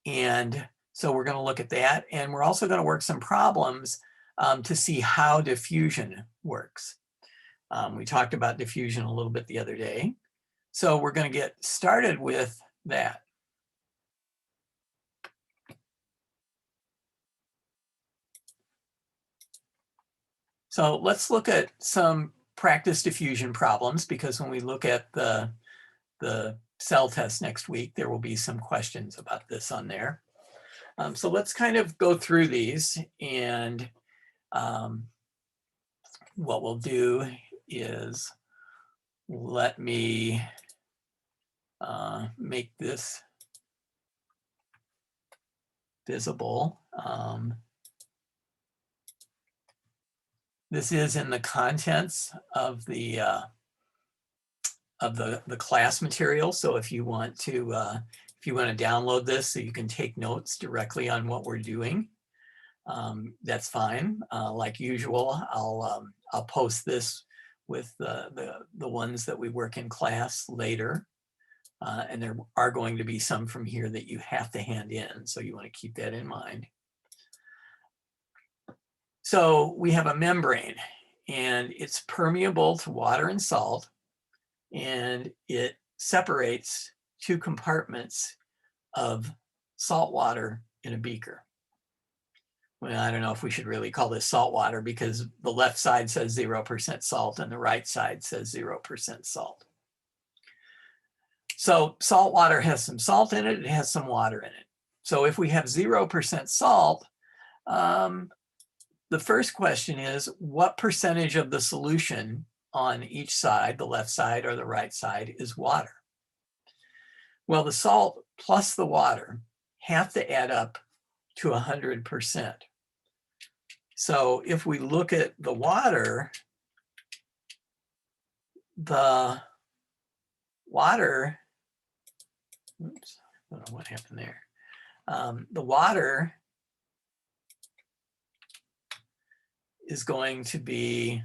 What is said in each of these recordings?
And so we're going to look at that. And we're also going to work some problems to see how diffusion works. We talked about diffusion a little bit the other day. So we're going to get started with that. So let's look at some practice diffusion problems, because when we look at the cell test next week, there will be some questions about this on there. So let's kind of go through these, and what we'll do is let me make this visible. This is in the contents of the class material. So if you want to download this so you can take notes directly on what we're doing, that's fine. Like usual, I'll post this with the ones that we work in class later. And there are going to be some from here that you have to hand in, so you want to keep that in mind. So we have a membrane, and it's permeable to water and salt, and it separates two compartments of salt water in a beaker. Well, I don't know if we should really call this salt water, because the left side says 0% salt and the right side says 0% salt. So salt water has some salt in it, it has some water in it. So if we have 0% salt, the first question is, what percentage of the solution on each side, the left side or the right side, is water? Well, the salt plus the water have to add up to 100%. So if we look at the water, oops, I don't know what happened there. The water is going to be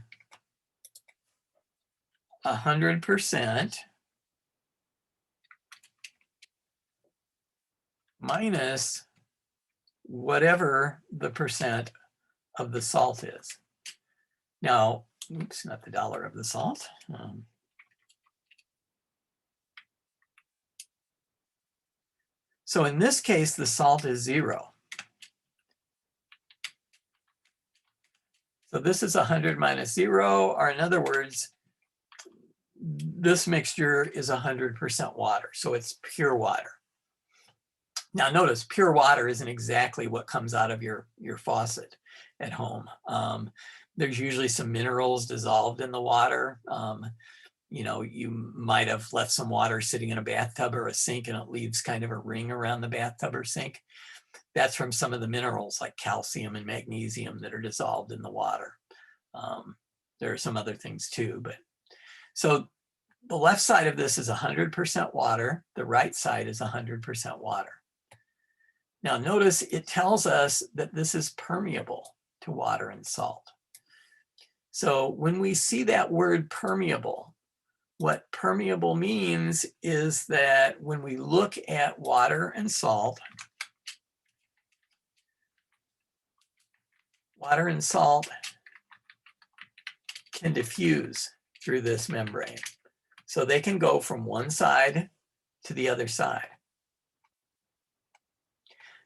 100% minus whatever the percent of the salt is. Now, oops, not the dollar of the salt. So in this case, the salt is 0. So this is 100 minus 0, or in other words, this mixture is 100% water, so it's pure water. Now notice, pure water isn't exactly what comes out of your faucet at home. There's usually some minerals dissolved in the water. You know, you might have left some water sitting in a bathtub or a sink, and it leaves kind of a ring around the bathtub or sink. That's from some of the minerals like calcium and magnesium that are dissolved in the water. There are some other things too, but so the left side of this is 100% water. The right side is 100% water. Now notice it tells us that this is permeable to water and salt. So when we see that word permeable, what permeable means is that when we look at water and salt, can diffuse through this membrane. So they can go from one side to the other side.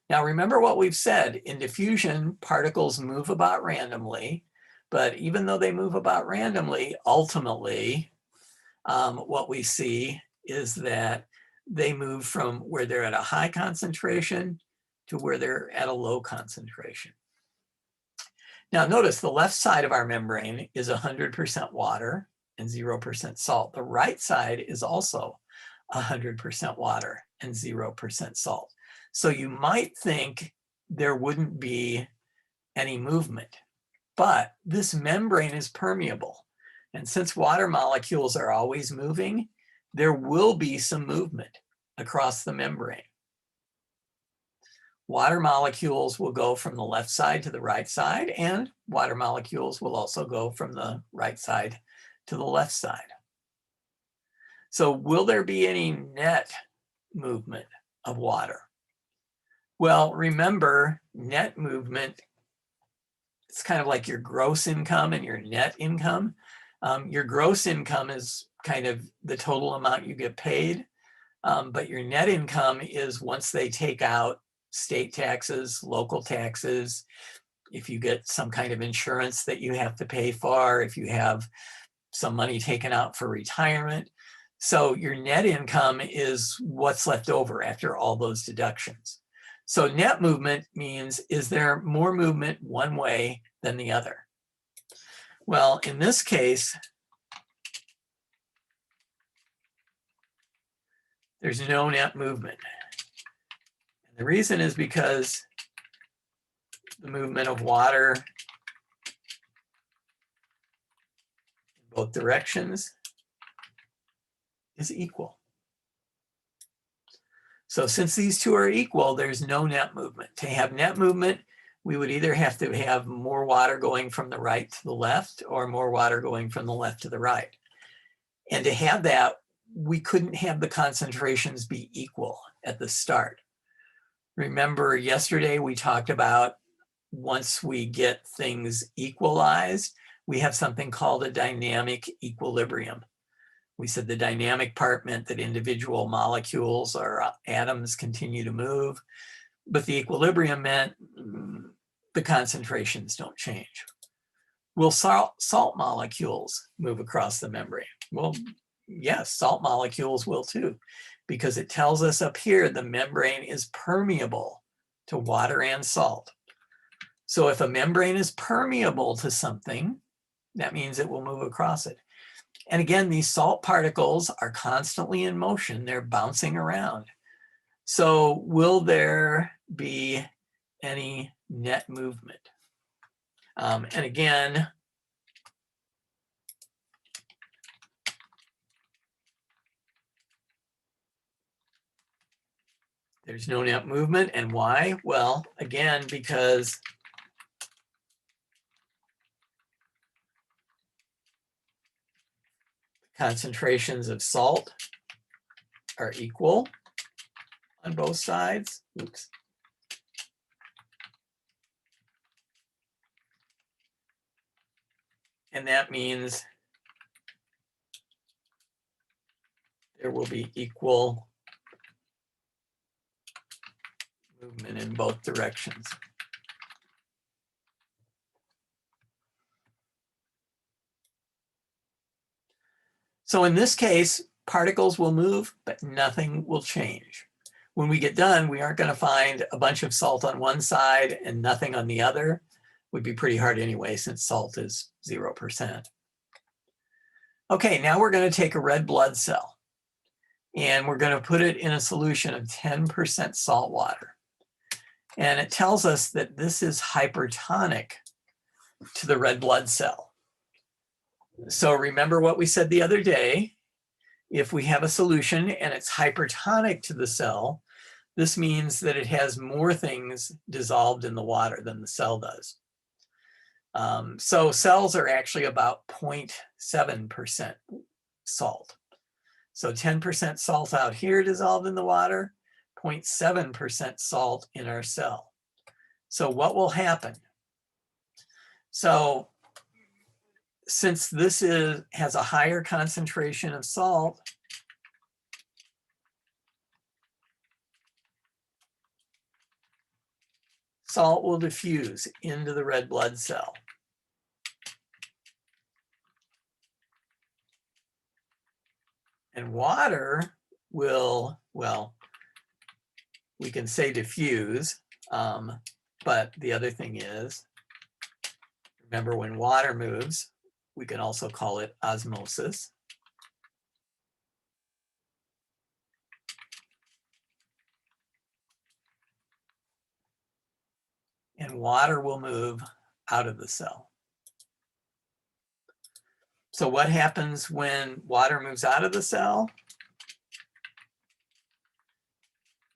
Now remember what we've said, in diffusion, particles move about randomly, but even though they move about randomly, ultimately, what we see is that they move from where they're at a high concentration to where they're at a low concentration. Now notice the left side of our membrane is 100% water and 0% salt. The right side is also 100% water and 0% salt. So you might think there wouldn't be any movement, but this membrane is permeable. And since water molecules are always moving, there will be some movement across the membrane. Water molecules will go from the left side to the right side, and water molecules will also go from the right side to the left side. So will there be any net movement of water? Well, remember, net movement, it's kind of like your gross income and your net income. Your gross income is kind of the total amount you get paid, but your net income is once they take out state taxes, local taxes, if you get some kind of insurance that you have to pay for, if you have some money taken out for retirement. So your net income is what's left over after all those deductions. So net movement means, is there more movement one way than the other? Well, in this case, there's no net movement. And the reason is because the movement of water in both directions is equal. So since these two are equal, there's no net movement. To have net movement, we would either have to have more water going from the right to the left or more water going from the left to the right. And to have that, we couldn't have the concentrations be equal at the start. Remember yesterday we talked about once we get things equalized, we have something called a dynamic equilibrium. We said the dynamic part meant that individual molecules or atoms continue to move, but the equilibrium meant the concentrations don't change. Will salt molecules move across the membrane? Well, yes, salt molecules will too, because it tells us up here the membrane is permeable to water and salt. So if a membrane is permeable to something, that means it will move across it. And again, these salt particles are constantly in motion. They're bouncing around. So will there be any net movement? And again, there's no net movement. And why? Well, again, because concentrations of salt are equal on both sides. Oops. And that means there will be equal movement in both directions. So in this case, particles will move, but nothing will change. When we get done, we aren't going to find a bunch of salt on one side and nothing on the other. Would be pretty hard anyway, since salt is 0%. Okay, now we're going to take a red blood cell and we're going to put it in a solution of 10% salt water. And it tells us that this is hypertonic to the red blood cell. So remember what we said the other day. If we have a solution and it's hypertonic to the cell, this means that it has more things dissolved in the water than the cell does. So cells are actually about 0.7% salt. So 10% salt out here dissolved in the water, 0.7% salt in our cell. So what will happen? So since this has a higher concentration of salt, salt will diffuse into the red blood cell. And water will, well, we can say diffuse, but the other thing is, remember when water moves, we can also call it osmosis. And water will move out of the cell. So what happens when water moves out of the cell?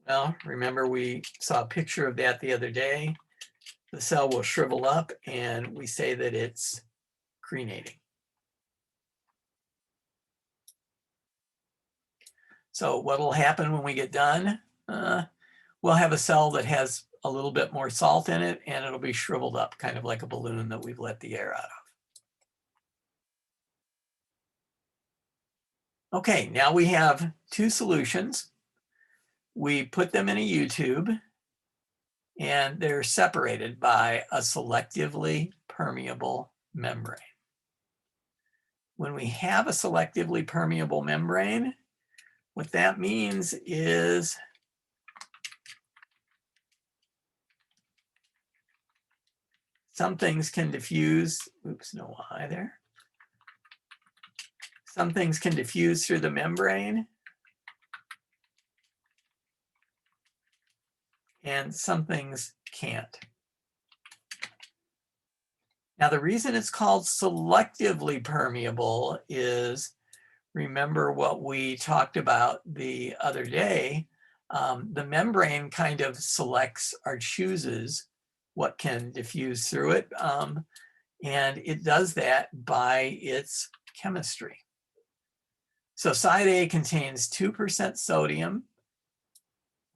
Well, remember we saw a picture of that the other day. The cell will shrivel up and we say that it's crenating. So what will happen when we get done? Well, we'll have a cell that has a little bit more salt in it, and it'll be shriveled up, kind of like a balloon that we've let the air out of. Okay, now we have two solutions. We put them in a U-tube, and they're separated by a selectively permeable membrane. When we have a selectively permeable membrane, what that means is some things can diffuse, oops, no Y there. Some things can diffuse through the membrane, and some things can't. Now, the reason it's called selectively permeable is, remember what we talked about the other day, the membrane kind of selects or chooses what can diffuse through it, and it does that by its chemistry. So side A contains 2% sodium,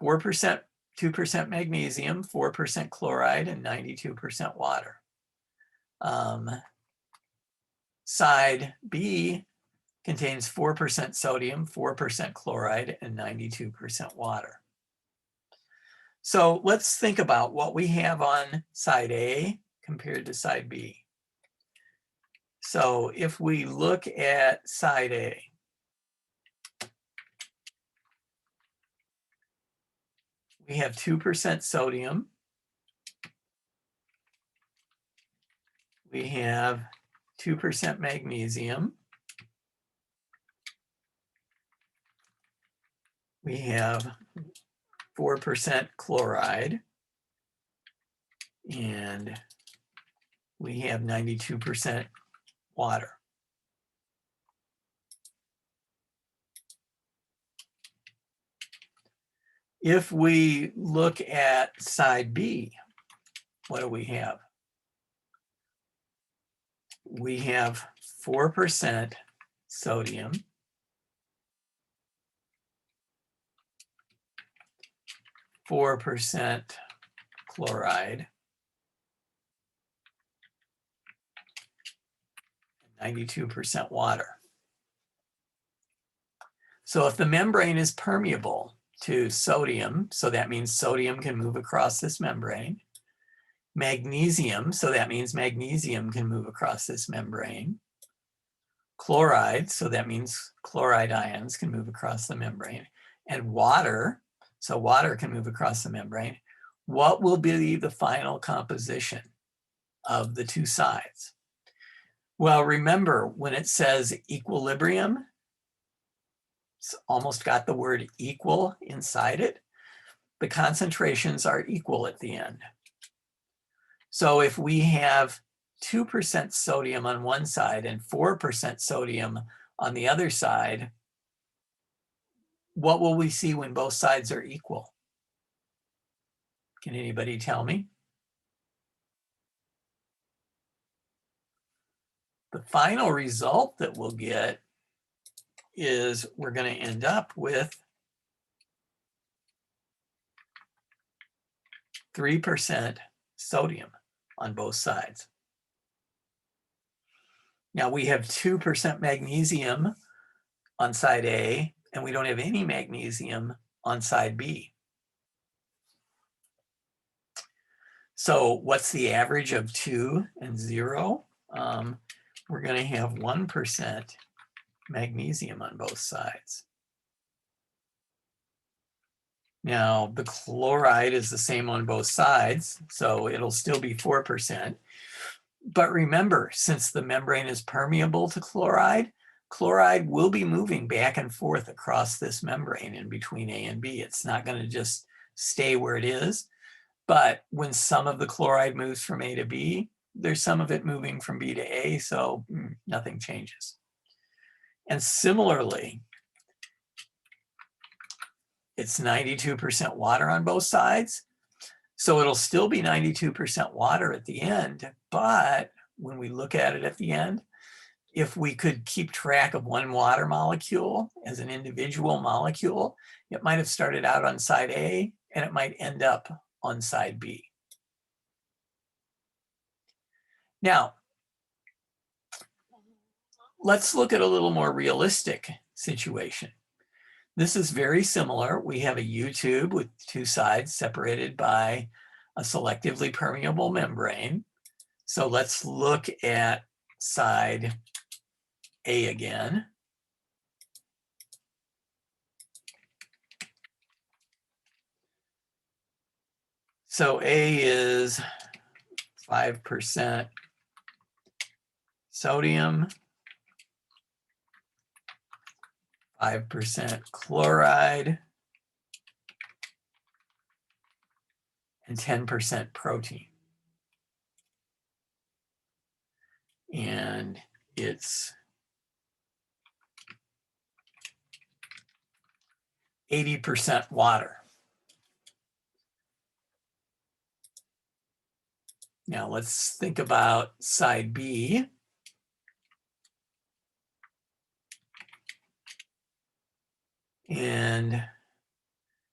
2% magnesium, 4% chloride, and 92% water. Side B contains 4% sodium, 4% chloride, and 92% water. So let's think about what we have on side A compared to side B. So if we look at side A, we have 2% sodium. We have 2% magnesium. We have 4% chloride. And we have 92% water. If we look at side B, what do we have? We have 4% sodium, 4% chloride, 92% water. So if the membrane is permeable to sodium, so that means sodium can move across this membrane, magnesium, so that means magnesium can move across this membrane, chloride, so that means chloride ions can move across the membrane, and water, so water can move across the membrane. What will be the final composition of the two sides? Well, remember when it says equilibrium, it's almost got the word equal inside it. The concentrations are equal at the end. So if we have 2% sodium on one side and 4% sodium on the other side, what will we see when both sides are equal? Can anybody tell me? The final result that we'll get is we're going to end up with 3% sodium on both sides. Now we have 2% magnesium on side A, and we don't have any magnesium on side B. So what's the average of 2 and 0? We're going to have 1% magnesium on both sides. Now the chloride is the same on both sides, so it'll still be 4%. But remember, since the membrane is permeable to chloride, chloride will be moving back and forth across this membrane in between A and B. It's not going to just stay where it is. But when some of the chloride moves from A to B, there's some of it moving from B to A, so nothing changes. And similarly, it's 92% water on both sides. So it'll still be 92% water at the end, but when we look at it at the end, if we could keep track of one water molecule as an individual molecule, it might have started out on side A and it might end up on side B. Now, let's look at a little more realistic situation. This is very similar. We have a U-tube with two sides separated by a selectively permeable membrane. So let's look at side A again. So A is 5% sodium, 5% chloride, and 10% protein. And it's 80% water. Now let's think about side B. And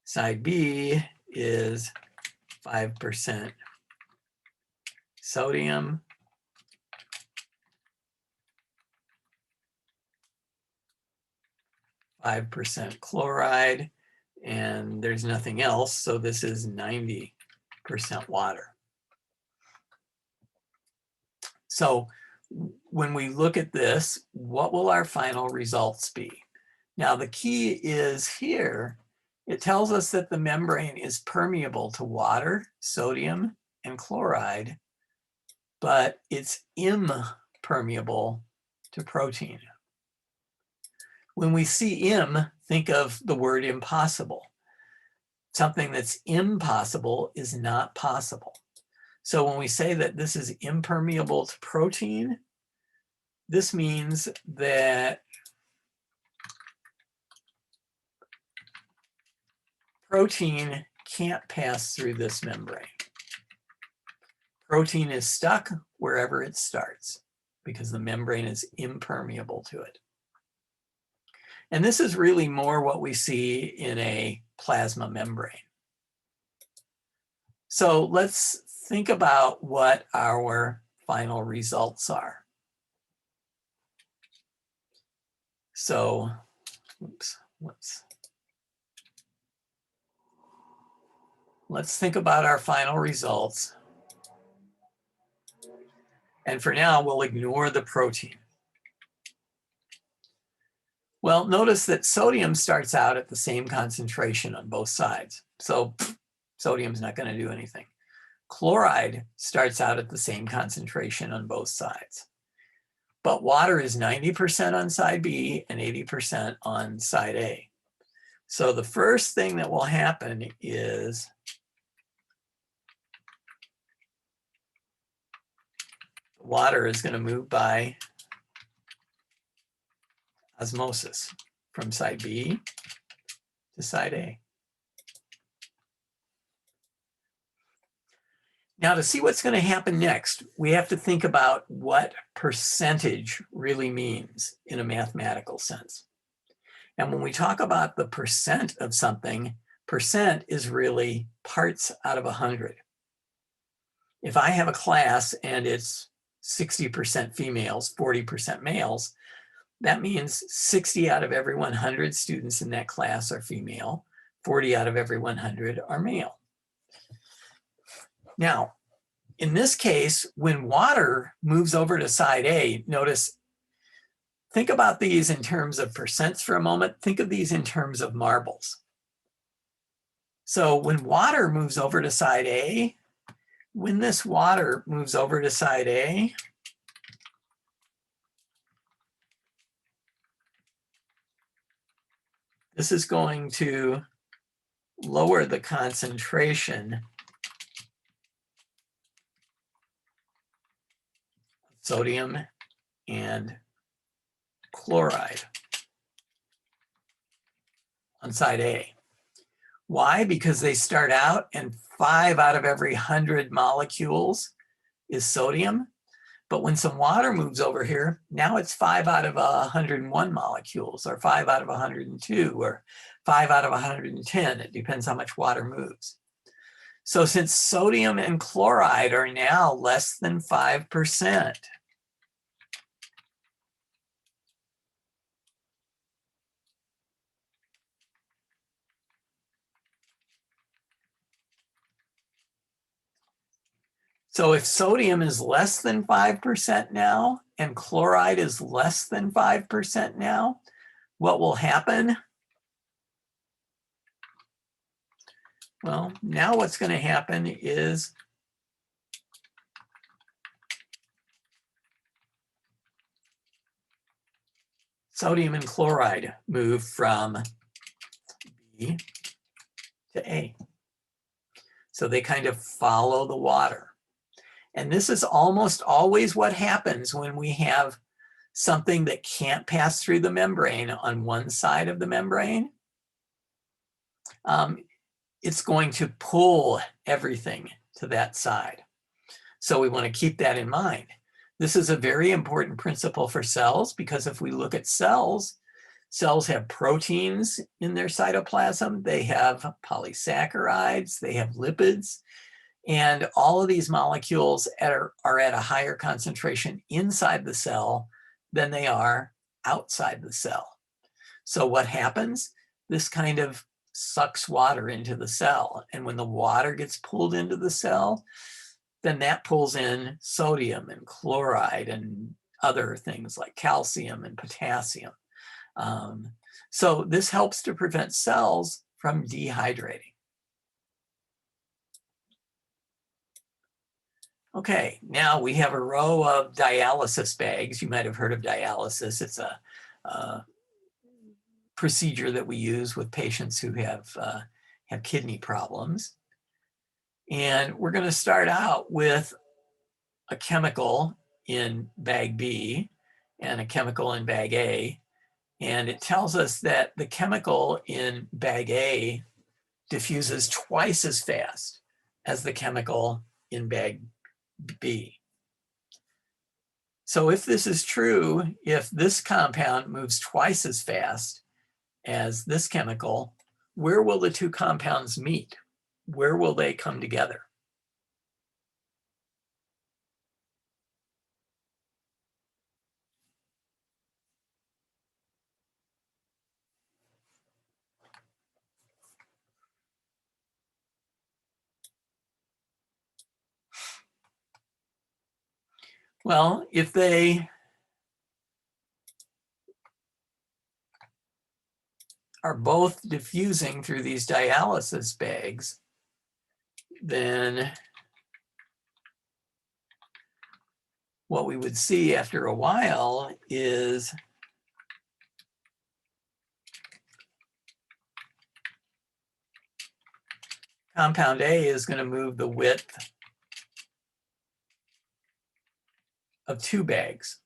side B is 5% sodium, 5% chloride, and there's nothing else. So this is 90% water. So when we look at this, what will our final results be? Now the key is here, it tells us that the membrane is permeable to water, sodium, and chloride, but it's impermeable to protein. When we see im, think of the word impossible. Something that's impossible is not possible. So when we say that this is impermeable to protein, this means that protein can't pass through this membrane. Protein is stuck wherever it starts because the membrane is impermeable to it. And this is really more what we see in a plasma membrane. So let's think about what our final results are. So, let's think about our final results. And for now, we'll ignore the protein. Well, notice that sodium starts out at the same concentration on both sides. So sodium's not going to do anything. Chloride starts out at the same concentration on both sides. But water is 90% on side B and 80% on side A. So the first thing that will happen is water is going to move by osmosis from side B to side A. Now, to see what's going to happen next, we have to think about what percentage really means in a mathematical sense. And when we talk about the percent of something, percent is really parts out of 100. If I have a class and it's 60% females, 40% males, that means 60 out of every 100 students in that class are female, 40 out of every 100 are male. Now, in this case, when water moves over to side A, notice, think about these in terms of percents for a moment. Think of these in terms of marbles. So when water moves over to side A, when this water moves over to side A, this is going to lower the concentration of sodium and chloride on side A. Why? Because they start out and 5 out of every 100 molecules is sodium. But when some water moves over here, now it's 5 out of 101 molecules, or 5 out of 102, or 5 out of 110. It depends how much water moves. So since sodium and chloride are now less than 5%, so if sodium is less than 5% now and chloride is less than 5% now, what will happen? Well, now what's going to happen is sodium and chloride move from B to A. So they kind of follow the water. And this is almost always what happens when we have something that can't pass through the membrane on one side of the membrane. It's going to pull everything to that side. So we want to keep that in mind. This is a very important principle for cells, because if we look at cells, cells have proteins in their cytoplasm, they have polysaccharides, they have lipids, and all of these molecules are at a higher concentration inside the cell than they are outside the cell. So what happens? This kind of sucks water into the cell, and when the water gets pulled into the cell, then that pulls in sodium and chloride and other things like calcium and potassium. So this helps to prevent cells from dehydrating. Okay, now we have a row of dialysis bags. You might have heard of dialysis. It's a procedure that we use with patients who have kidney problems. And we're going to start out with a chemical in bag B and a chemical in bag A. And it tells us that the chemical in bag A diffuses twice as fast as the chemical in bag B. So if this is true, if this compound moves twice as fast as this chemical, where will the two compounds meet? Where will they come together? Well, if they are both diffusing through these dialysis bags, then what we would see after a while is compound A is going to move the width of two bags.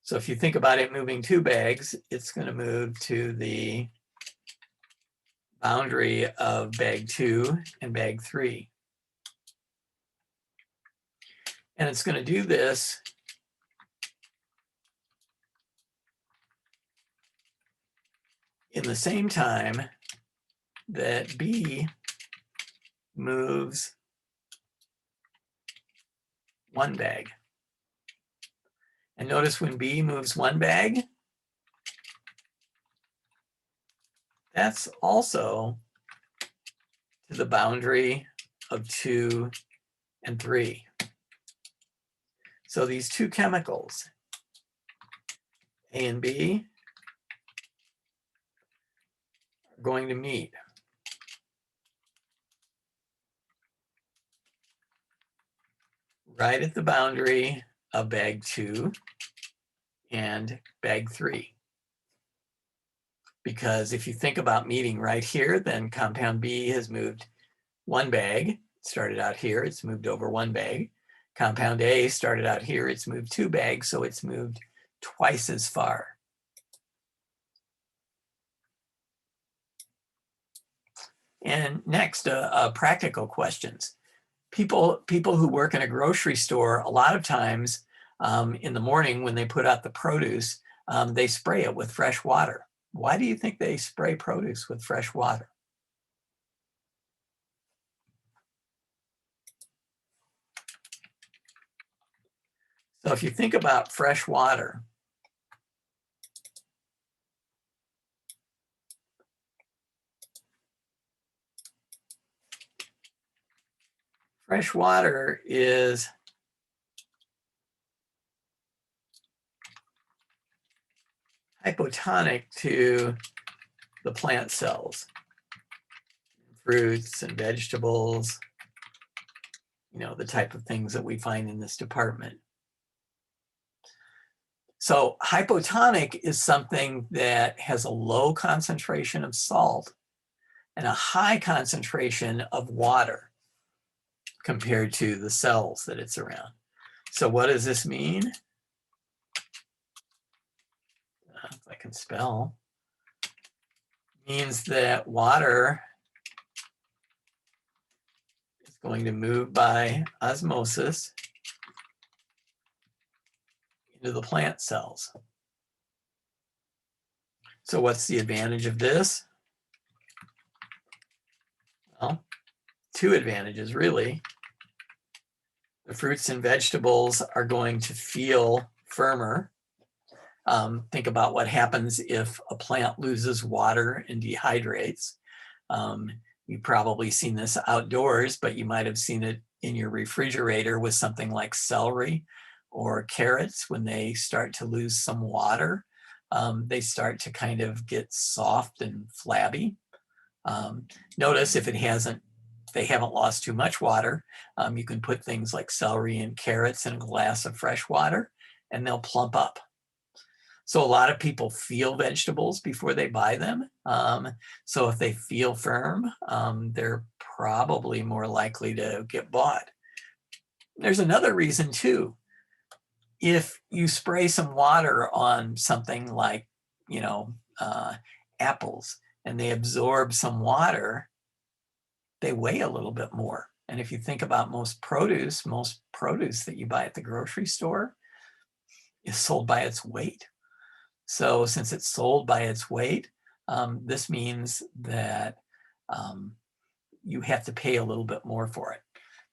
So if you think about it moving two bags, it's going to move to the boundary of bag 2 and bag 3. And it's going to do this in the same time that B moves one bag. And notice when B moves one bag, that's also to the boundary of 2 and 3. So these two chemicals, A and B, are going to meet. Right at the boundary of bag 2 and bag 3. Because if you think about meeting right here, then compound B has moved one bag. It started out here, it's moved over one bag. Compound A started out here, it's moved two bags, so it's moved twice as far. And next, practical questions. People who work in a grocery store, a lot of times in the morning when they put out the produce, they spray it with fresh water. Why do you think they spray produce with fresh water? So if you think about fresh water, fresh water is hypotonic to the plant cells, fruits and vegetables, you know, the type of things that we find in this department. So hypotonic is something that has a low concentration of salt and a high concentration of water compared to the cells that it's around. So what does this mean? If I can spell, means that water is going to move by osmosis into the plant cells. So what's the advantage of this? Well, two advantages really. The fruits and vegetables are going to feel firmer. Think about what happens if a plant loses water and dehydrates. You've probably seen this outdoors, but you might have seen it in your refrigerator with something like celery or carrots. When they start to lose some water, they start to kind of get soft and flabby. Notice if they haven't lost too much water, you can put things like celery and carrots in a glass of fresh water and they'll plump up. So a lot of people feel vegetables before they buy them. So if they feel firm, they're probably more likely to get bought. There's another reason too. If you spray some water on something like, you know, apples, and they absorb some water, they weigh a little bit more. And if you think about most produce that you buy at the grocery store is sold by its weight. So since it's sold by its weight, this means that you have to pay a little bit more for it.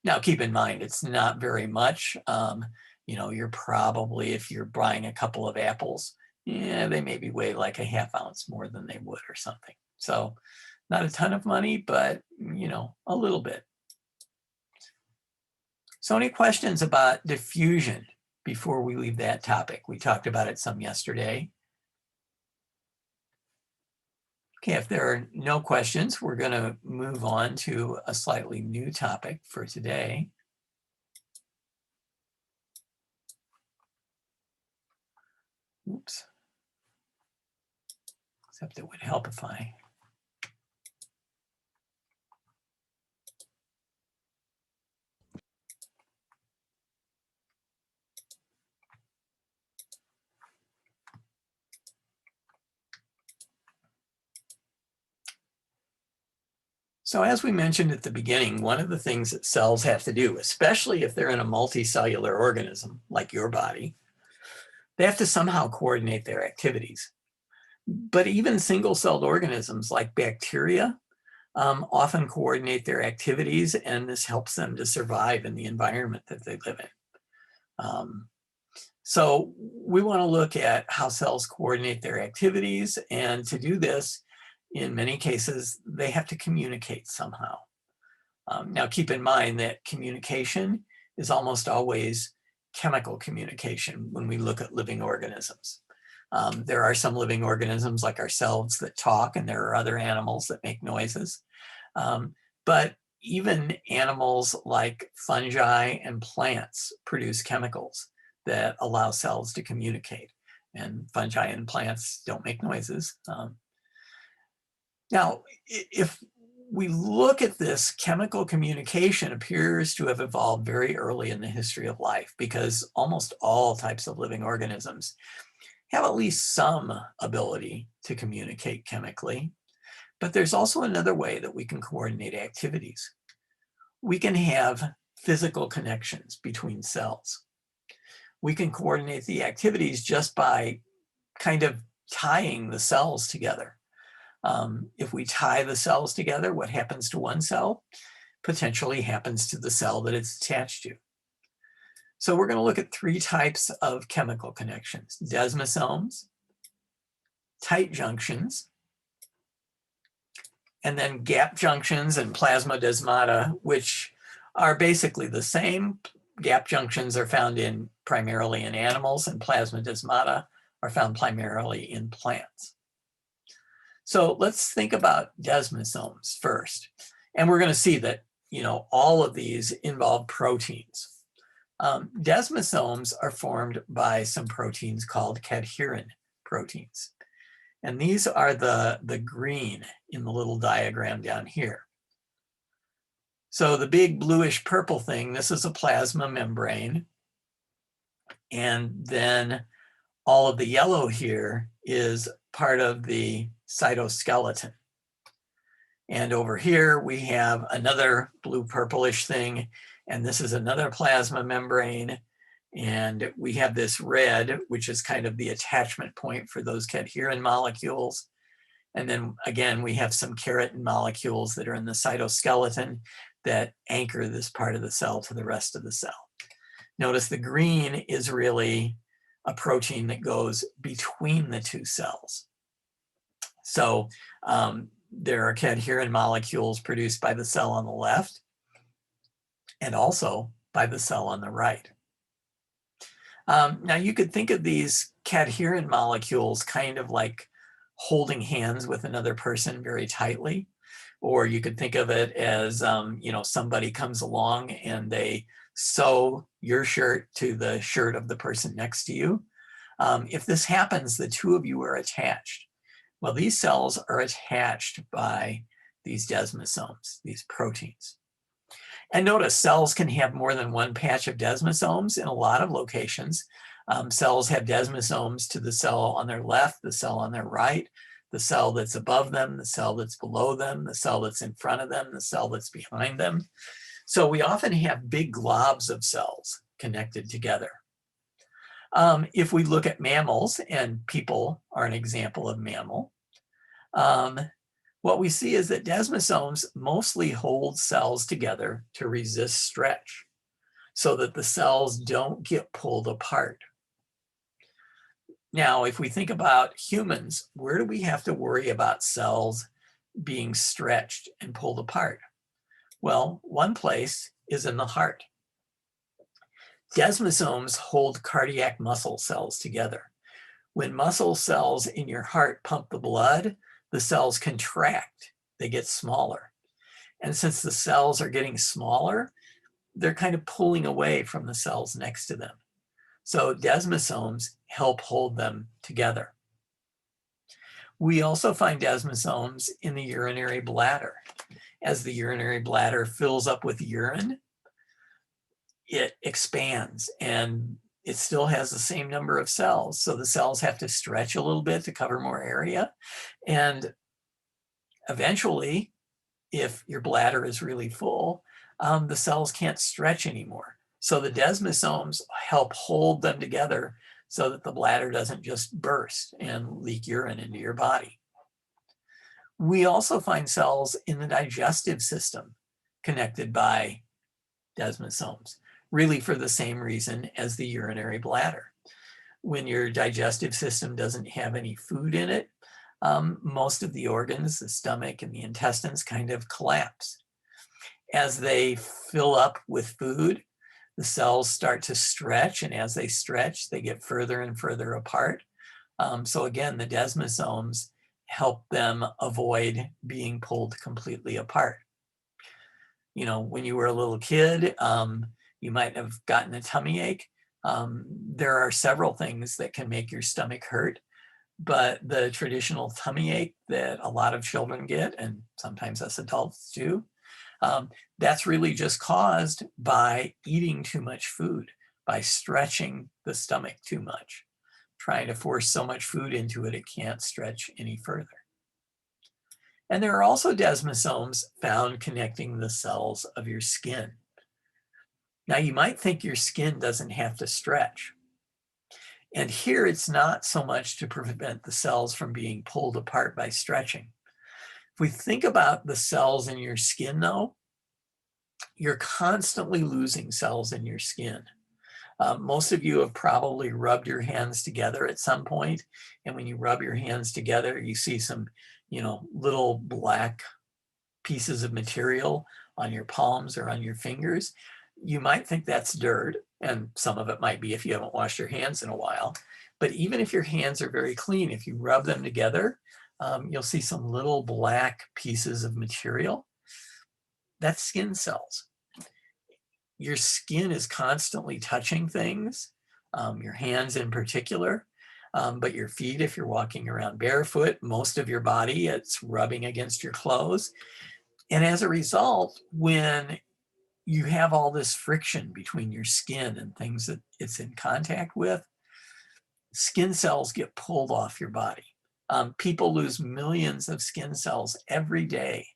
Now, keep in mind, it's not very much. You know, you're probably, if you're buying a couple of apples, yeah, they maybe weigh like a ½ ounce more than they would or something. So not a ton of money, but, you know, a little bit. So any questions about diffusion before we leave that topic? We talked about it some yesterday. Okay, if there are no questions, we're going to move on to a slightly new topic for today. Oops. Except it would help if I... So as we mentioned at the beginning, one of the things that cells have to do, especially if they're in a multicellular organism like your body, they have to somehow coordinate their activities. But even single-celled organisms like bacteria often coordinate their activities, and this helps them to survive in the environment that they live in. So we want to look at how cells coordinate their activities, and to do this, in many cases, they have to communicate somehow. Now, keep in mind that communication is almost always chemical communication when we look at living organisms. There are some living organisms like ourselves that talk, and there are other animals that make noises. But even animals like fungi and plants produce chemicals that allow cells to communicate. And fungi and plants don't make noises. Now, if we look at this, chemical communication appears to have evolved very early in the history of life, because almost all types of living organisms have at least some ability to communicate chemically. But there's also another way that we can coordinate activities. We can have physical connections between cells. We can coordinate the activities just by kind of tying the cells together. If we tie the cells together, what happens to one cell potentially happens to the cell that it's attached to. So we're going to look at three types of chemical connections: desmosomes, tight junctions, and then gap junctions and plasmodesmata, which are basically the same. Gap junctions are found primarily in animals, and plasmodesmata are found primarily in plants. So let's think about desmosomes first. And we're going to see that, all of these involve proteins. Desmosomes are formed by some proteins called cadherin proteins. And these are the green in the little diagram down here. So the big bluish purple thing, this is a plasma membrane. And then all of the yellow here is part of the cytoskeleton. And over here we have another blue purplish thing, and this is another plasma membrane. And we have this red, which is kind of the attachment point for those cadherin molecules. And then again, we have some keratin molecules that are in the cytoskeleton that anchor this part of the cell to the rest of the cell. Notice the green is really a protein that goes between the two cells. So there are cadherin molecules produced by the cell on the left and also by the cell on the right. Now you could think of these cadherin molecules kind of like holding hands with another person very tightly, or you could think of it as, somebody comes along and they sew your shirt to the shirt of the person next to you. If this happens, the two of you are attached. Well, these cells are attached by these desmosomes, these proteins. And notice cells can have more than one patch of desmosomes in a lot of locations. Cells have desmosomes to the cell on their left, the cell on their right, the cell that's above them, the cell that's below them, the cell that's in front of them, the cell that's behind them. So we often have big globs of cells connected together. If we look at mammals, and people are an example of mammal, what we see is that desmosomes mostly hold cells together to resist stretch so that the cells don't get pulled apart. Now, if we think about humans, where do we have to worry about cells being stretched and pulled apart? Well, one place is in the heart. Desmosomes hold cardiac muscle cells together. When muscle cells in your heart pump the blood, the cells contract, they get smaller. And since the cells are getting smaller, they're kind of pulling away from the cells next to them. So desmosomes help hold them together. We also find desmosomes in the urinary bladder. As the urinary bladder fills up with urine, it expands and it still has the same number of cells. So the cells have to stretch a little bit to cover more area. And eventually, if your bladder is really full, the cells can't stretch anymore. So the desmosomes help hold them together so that the bladder doesn't just burst and leak urine into your body. We also find cells in the digestive system connected by desmosomes, really for the same reason as the urinary bladder. When your digestive system doesn't have any food in it, most of the organs, the stomach and the intestines, kind of collapse. As they fill up with food, the cells start to stretch, and as they stretch, they get further and further apart. So again, the desmosomes help them avoid being pulled completely apart. When you were a little kid, you might have gotten a tummy ache. There are several things that can make your stomach hurt, but the traditional tummy ache that a lot of children get, and sometimes us adults too, that's really just caused by eating too much food, by stretching the stomach too much, trying to force so much food into it, it can't stretch any further. And there are also desmosomes found connecting the cells of your skin. Now, you might think your skin doesn't have to stretch. And here it's not so much to prevent the cells from being pulled apart by stretching. If we think about the cells in your skin, though, you're constantly losing cells in your skin. Most of you have probably rubbed your hands together at some point, and when you rub your hands together, you see some, little black pieces of material on your palms or on your fingers. You might think that's dirt, and some of it might be if you haven't washed your hands in a while. But even if your hands are very clean, if you rub them together, you'll see some little black pieces of material. That's skin cells. Your skin is constantly touching things, your hands in particular, but your feet, if you're walking around barefoot, most of your body, it's rubbing against your clothes. And as a result, when you have all this friction between your skin and things that it's in contact with, skin cells get pulled off your body. People lose millions of skin cells every day.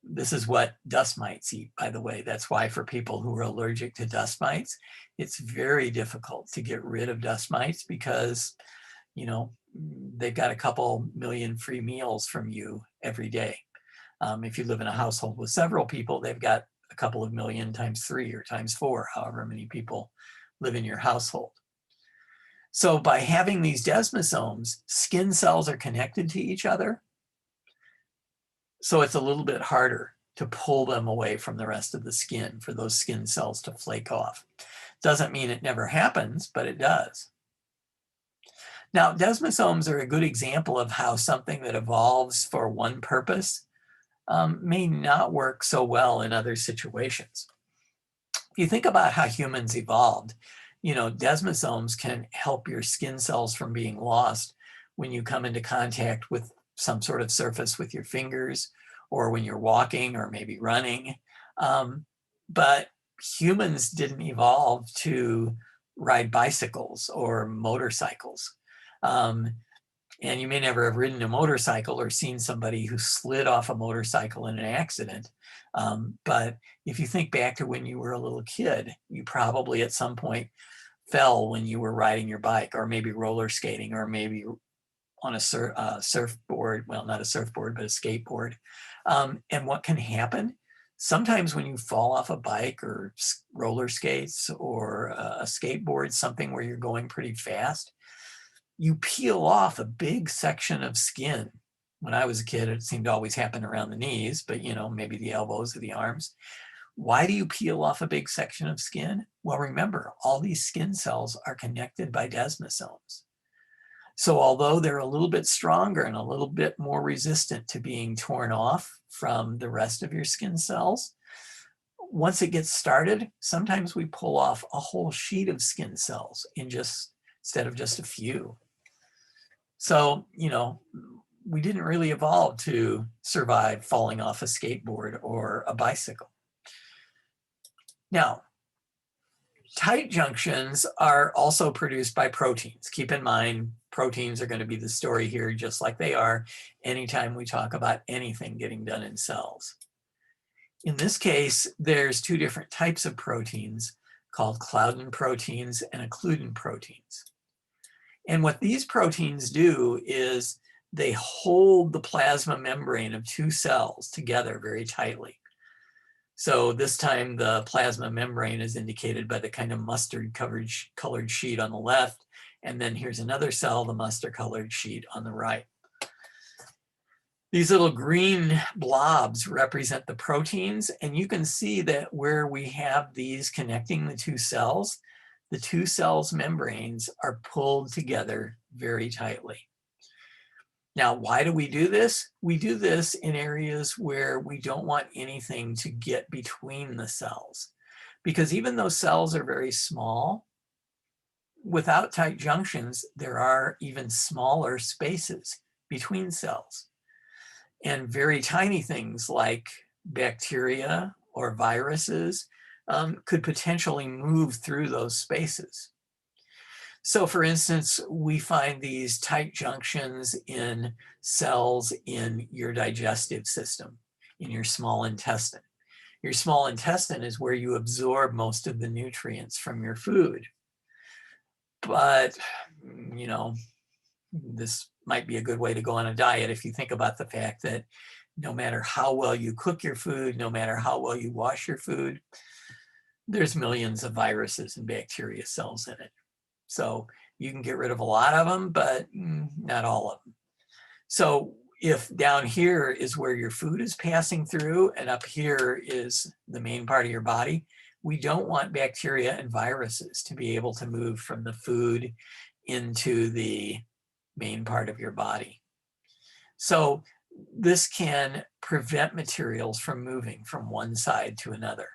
This is what dust mites eat, by the way. That's why for people who are allergic to dust mites, it's very difficult to get rid of dust mites because, they've got a couple million free meals from you every day. If you live in a household with several people, they've got a couple of million times 3 or times 4, however many people live in your household. So by having these desmosomes, skin cells are connected to each other. So it's a little bit harder to pull them away from the rest of the skin for those skin cells to flake off. Doesn't mean it never happens, but it does. Now, desmosomes are a good example of how something that evolves for one purpose may not work so well in other situations. If you think about how humans evolved, desmosomes can help your skin cells from being lost when you come into contact with some sort of surface with your fingers or when you're walking or maybe running. But humans didn't evolve to ride bicycles or motorcycles. And you may never have ridden a motorcycle or seen somebody who slid off a motorcycle in an accident. But if you think back to when you were a little kid, you probably at some point fell when you were riding your bike or maybe roller skating or maybe on a surfboard, well, not a surfboard, but a skateboard. And what can happen? Sometimes when you fall off a bike or roller skates or a skateboard, something where you're going pretty fast, you peel off a big section of skin. When I was a kid, it seemed to always happen around the knees, but maybe the elbows or the arms. Why do you peel off a big section of skin? Well, remember, all these skin cells are connected by desmosomes. So although they're a little bit stronger and a little bit more resistant to being torn off from the rest of your skin cells, once it gets started, sometimes we pull off a whole sheet of skin cells instead of just a few. So, we didn't really evolve to survive falling off a skateboard or a bicycle. Now, tight junctions are also produced by proteins. Keep in mind, proteins are going to be the story here, just like they are anytime we talk about anything getting done in cells. In this case, there's two different types of proteins called Claudin proteins and occludin proteins. And what these proteins do is they hold the plasma membrane of two cells together very tightly. So this time the plasma membrane is indicated by the kind of mustard colored sheet on the left. And then here's another cell, the mustard colored sheet on the right. These little green blobs represent the proteins. And you can see that where we have these connecting the two cells membranes are pulled together very tightly. Now, why do we do this? We do this in areas where we don't want anything to get between the cells. Because even though cells are very small, without tight junctions, there are even smaller spaces between cells. And very tiny things like bacteria or viruses could potentially move through those spaces. So for instance, we find these tight junctions in cells in your digestive system, in your small intestine. Your small intestine is where you absorb most of the nutrients from your food. But, you know, this might be a good way to go on a diet if you think about the fact that no matter how well you cook your food, no matter how well you wash your food, there's millions of viruses and bacteria cells in it. So you can get rid of a lot of them, but not all of them. So if down here is where your food is passing through and up here is the main part of your body, we don't want bacteria and viruses to be able to move from the food into the main part of your body. So this can prevent materials from moving from one side to another.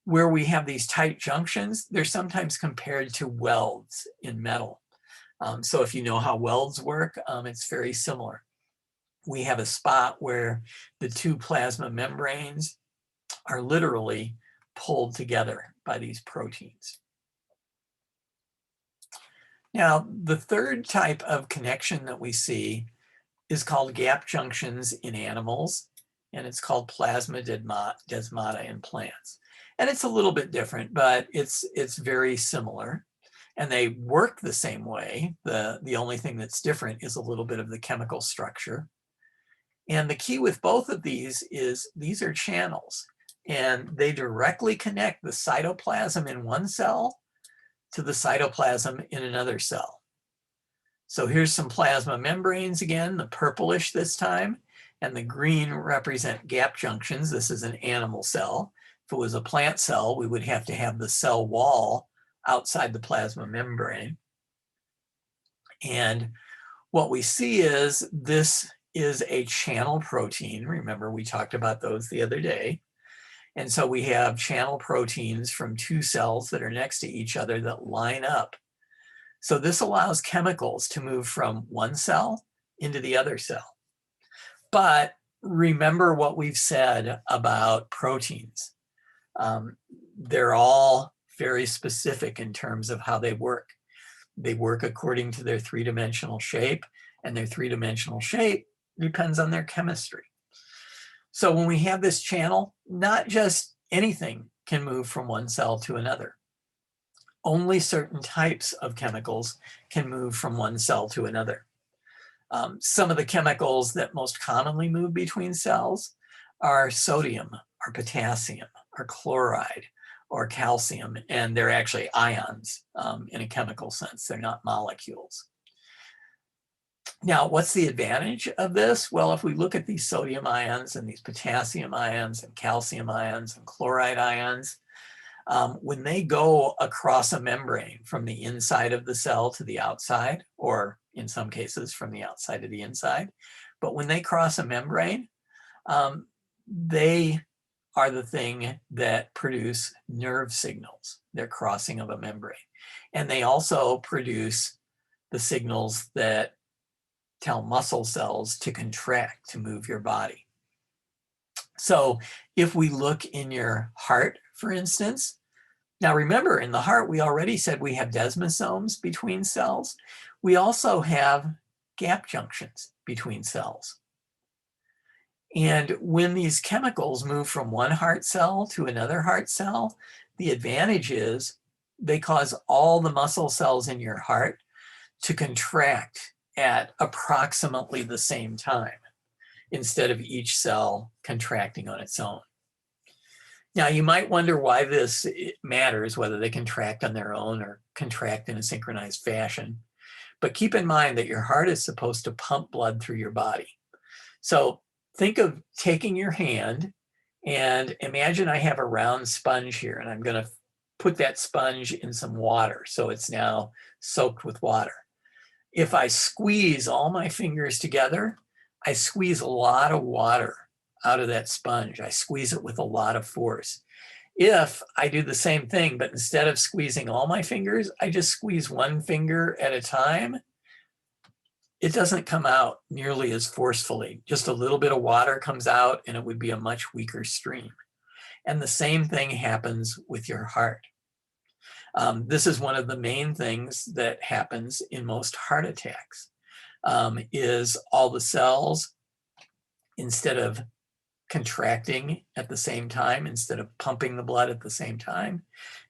Where we have these tight junctions, they're sometimes compared to welds in metal. So if you know how welds work, it's very similar. We have a spot where the two plasma membranes are literally pulled together by these proteins. Now, the third type of connection that we see is called gap junctions in animals, and it's called plasmodesmata in plants. And it's a little bit different, but it's very similar. And they work the same way. The only thing that's different is a little bit of the chemical structure. And the key with both of these is these are channels, and they directly connect the cytoplasm in one cell to the cytoplasm in another cell. So here's some plasma membranes again, the purplish this time, and the green represent gap junctions. This is an animal cell. If it was a plant cell, we would have to have the cell wall outside the plasma membrane. And what we see is this is a channel protein. Remember, we talked about those the other day. And so we have channel proteins from two cells that are next to each other that line up. So this allows chemicals to move from one cell into the other cell. But remember what we've said about proteins. They're all very specific in terms of how they work. They work according to their three-dimensional shape, and their three-dimensional shape depends on their chemistry. So when we have this channel, not just anything can move from one cell to another. Only certain types of chemicals can move from one cell to another. Some of the chemicals that most commonly move between cells are sodium, or potassium, or chloride, or calcium, and they're actually ions in a chemical sense. They're not molecules. Now, what's the advantage of this? Well, if we look at these sodium ions and these potassium ions and calcium ions and chloride ions, when they go across a membrane from the inside of the cell to the outside, or in some cases from the outside to the inside, but when they cross a membrane, they are the thing that produce nerve signals. They're crossing of a membrane. And they also produce the signals that tell muscle cells to contract, to move your body. So if we look in your heart, for instance, now remember, in the heart, we already said we have desmosomes between cells. We also have gap junctions between cells. And when these chemicals move from one heart cell to another heart cell, the advantage is they cause all the muscle cells in your heart to contract at approximately the same time, instead of each cell contracting on its own. Now, you might wonder why this matters, whether they contract on their own or contract in a synchronized fashion. But keep in mind that your heart is supposed to pump blood through your body. So think of taking your hand and imagine I have a round sponge here, and I'm going to put that sponge in some water. So it's now soaked with water. If I squeeze all my fingers together, I squeeze a lot of water out of that sponge. I squeeze it with a lot of force. If I do the same thing, but instead of squeezing all my fingers, I just squeeze one finger at a time, it doesn't come out nearly as forcefully. Just a little bit of water comes out and it would be a much weaker stream. And the same thing happens with your heart. This is one of the main things that happens in most heart attacks, is all the cells, instead of contracting at the same time instead of pumping the blood at the same time,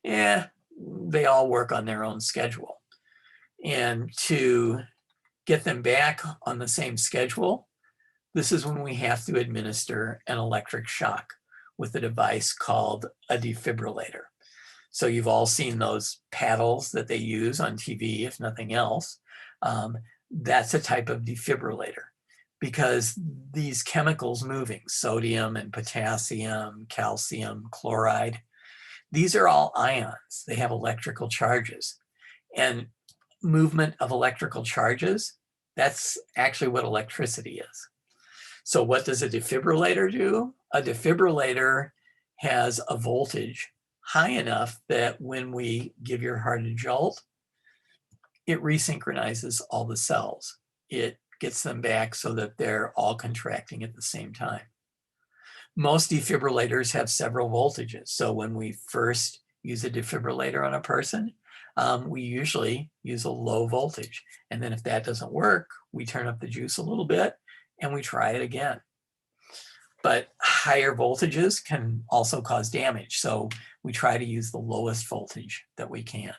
they all work on their own schedule. And to get them back on the same schedule, this is when we have to administer an electric shock with a device called a defibrillator. So you've all seen those paddles that they use on TV, if nothing else. That's a type of defibrillator, because these chemicals moving, sodium and potassium, calcium, chloride, these are all ions. They have electrical charges. And movement of electrical charges, that's actually what electricity is. So what does a defibrillator do? A defibrillator has a voltage high enough that when we give your heart a jolt, it resynchronizes all the cells. It gets them back so that they're all contracting at the same time. Most defibrillators have several voltages. So when we first use a defibrillator on a person, we usually use a low voltage. And then if that doesn't work, we turn up the juice a little bit and we try it again. But higher voltages can also cause damage. So we try to use the lowest voltage that we can.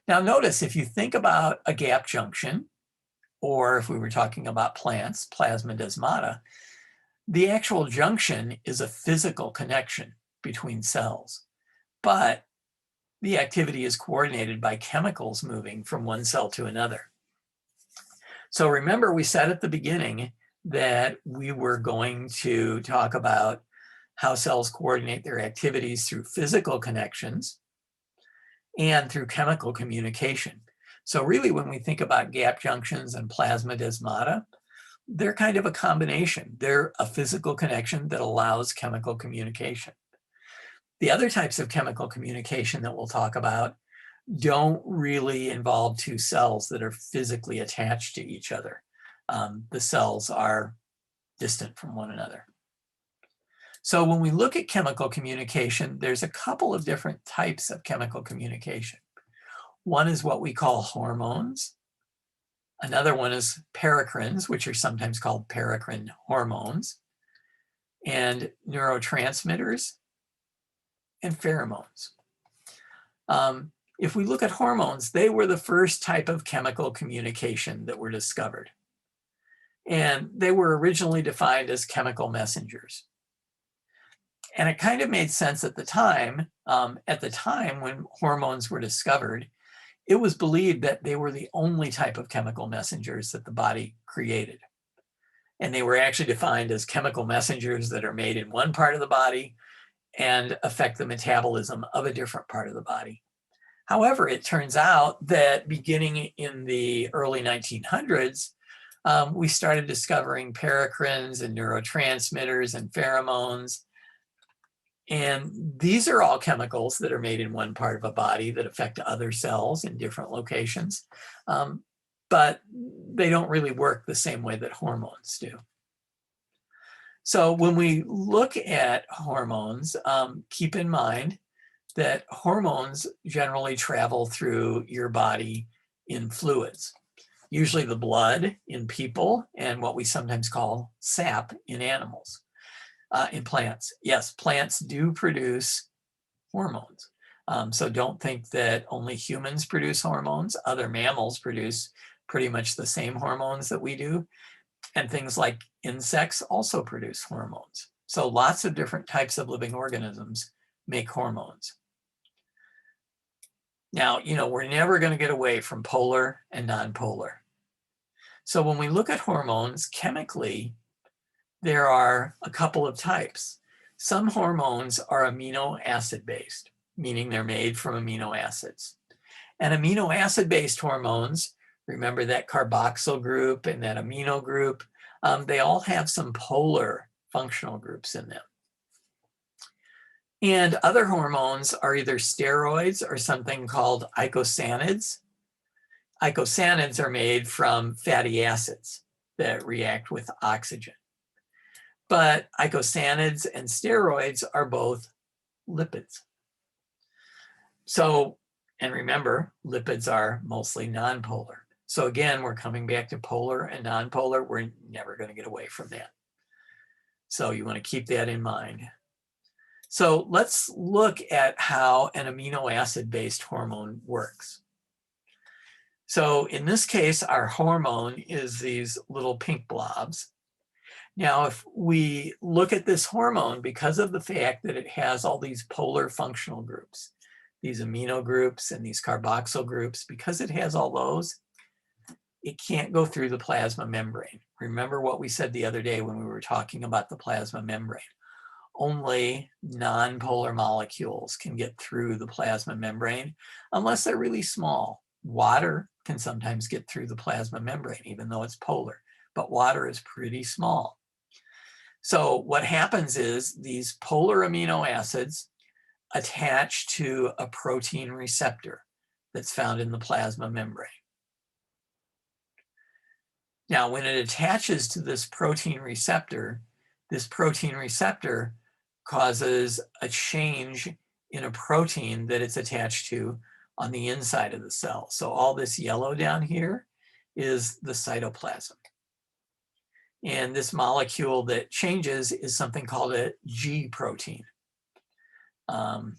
Now notice, if you think about a gap junction, or if we were talking about plants, plasmodesmata, the actual junction is a physical connection between cells, but the activity is coordinated by chemicals moving from one cell to another. So remember, we said at the beginning that we were going to talk about how cells coordinate their activities through physical connections and through chemical communication. So really, when we think about gap junctions and plasmodesmata, they're kind of a combination. They're a physical connection that allows chemical communication. The other types of chemical communication that we'll talk about don't really involve two cells that are physically attached to each other. The cells are distant from one another. So when we look at chemical communication, there's a couple of different types of chemical communication. One is what we call hormones. Another one is paracrines, which are sometimes called paracrine hormones, and neurotransmitters, and pheromones. If we look at hormones, they were the first type of chemical communication that were discovered. And they were originally defined as chemical messengers. And it kind of made sense at the time. When hormones were discovered, it was believed that they were the only type of chemical messengers that the body created. And they were actually defined as chemical messengers that are made in one part of the body and affect the metabolism of a different part of the body. However, it turns out that beginning in the early 1900s, we started discovering paracrines and neurotransmitters and pheromones. And these are all chemicals that are made in one part of a body that affect other cells in different locations. But they don't really work the same way that hormones do. So when we look at hormones, keep in mind that hormones generally travel through your body in fluids, usually the blood in people and what we sometimes call sap in animals. In plants, yes, plants do produce hormones. So don't think that only humans produce hormones. Other mammals produce pretty much the same hormones that we do. And things like insects also produce hormones. So lots of different types of living organisms make hormones. Now, we're never going to get away from polar and nonpolar. So when we look at hormones chemically, there are a couple of types. Some hormones are amino acid based, meaning they're made from amino acids. And amino acid based hormones, remember that carboxyl group and that amino group, they all have some polar functional groups in them. And other hormones are either steroids or something called eicosanoids. Eicosanoids are made from fatty acids that react with oxygen. But eicosanoids and steroids are both lipids. So, and remember, lipids are mostly nonpolar. So again, we're coming back to polar and nonpolar. We're never going to get away from that. So you want to keep that in mind. So let's look at how an amino acid-based hormone works. So in this case, our hormone is these little pink blobs. Now, if we look at this hormone, because of the fact that it has all these polar functional groups, these amino groups and these carboxyl groups, because it has all those, it can't go through the plasma membrane. Remember what we said the other day when we were talking about the plasma membrane. Only non-polar molecules can get through the plasma membrane unless they're really small. Water can sometimes get through the plasma membrane, even though it's polar, but water is pretty small. So what happens is these polar amino acids attach to a protein receptor that's found in the plasma membrane. Now, when it attaches to this protein receptor causes a change in a protein that it's attached to on the inside of the cell. So all this yellow down here is the cytoplasm. And this molecule that changes is something called a G protein. And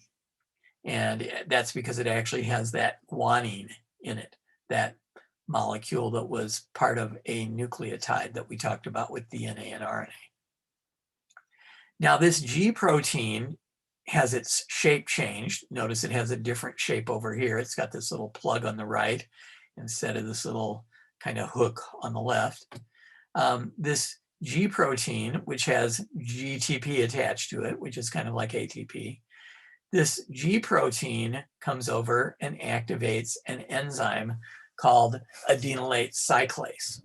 that's because it actually has that guanine in it, that molecule that was part of a nucleotide that we talked about with DNA and RNA. Now this G protein has its shape changed. Notice it has a different shape over here. It's got this little plug on the right instead of this little kind of hook on the left. This G protein, which has GTP attached to it, which is kind of like ATP, this G protein comes over and activates an enzyme called adenylate cyclase.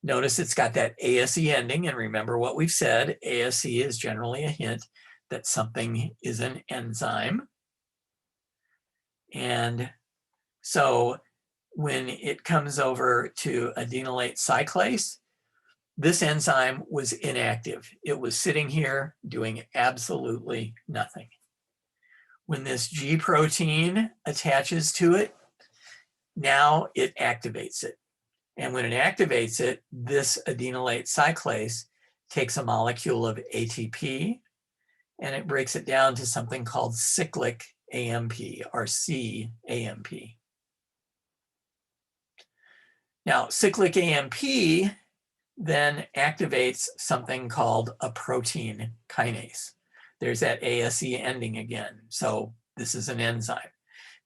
Notice it's got that ASE ending, and remember what we've said, ASE is generally a hint that something is an enzyme. And so when it comes over to adenylate cyclase, this enzyme was inactive. It was sitting here doing absolutely nothing. When this G protein attaches to it, now it activates it. And when it activates it, this adenylate cyclase takes a molecule of ATP and it breaks it down to something called cyclic AMP or CAMP. Now, cyclic AMP then activates something called a protein kinase. There's that ASE ending again. So this is an enzyme.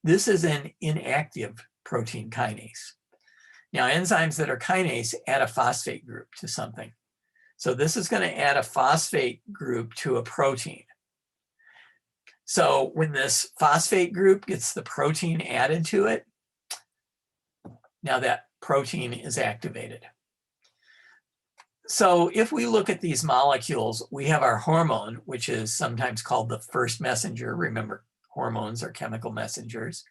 This is an inactive protein kinase. Now, enzymes that are kinase add a phosphate group to something. So this is going to add a phosphate group to a protein. So when this phosphate group gets the protein added to it, now that protein is activated. So if we look at these molecules, we have our hormone, which is sometimes called the first messenger. Remember, hormones are chemical messengers.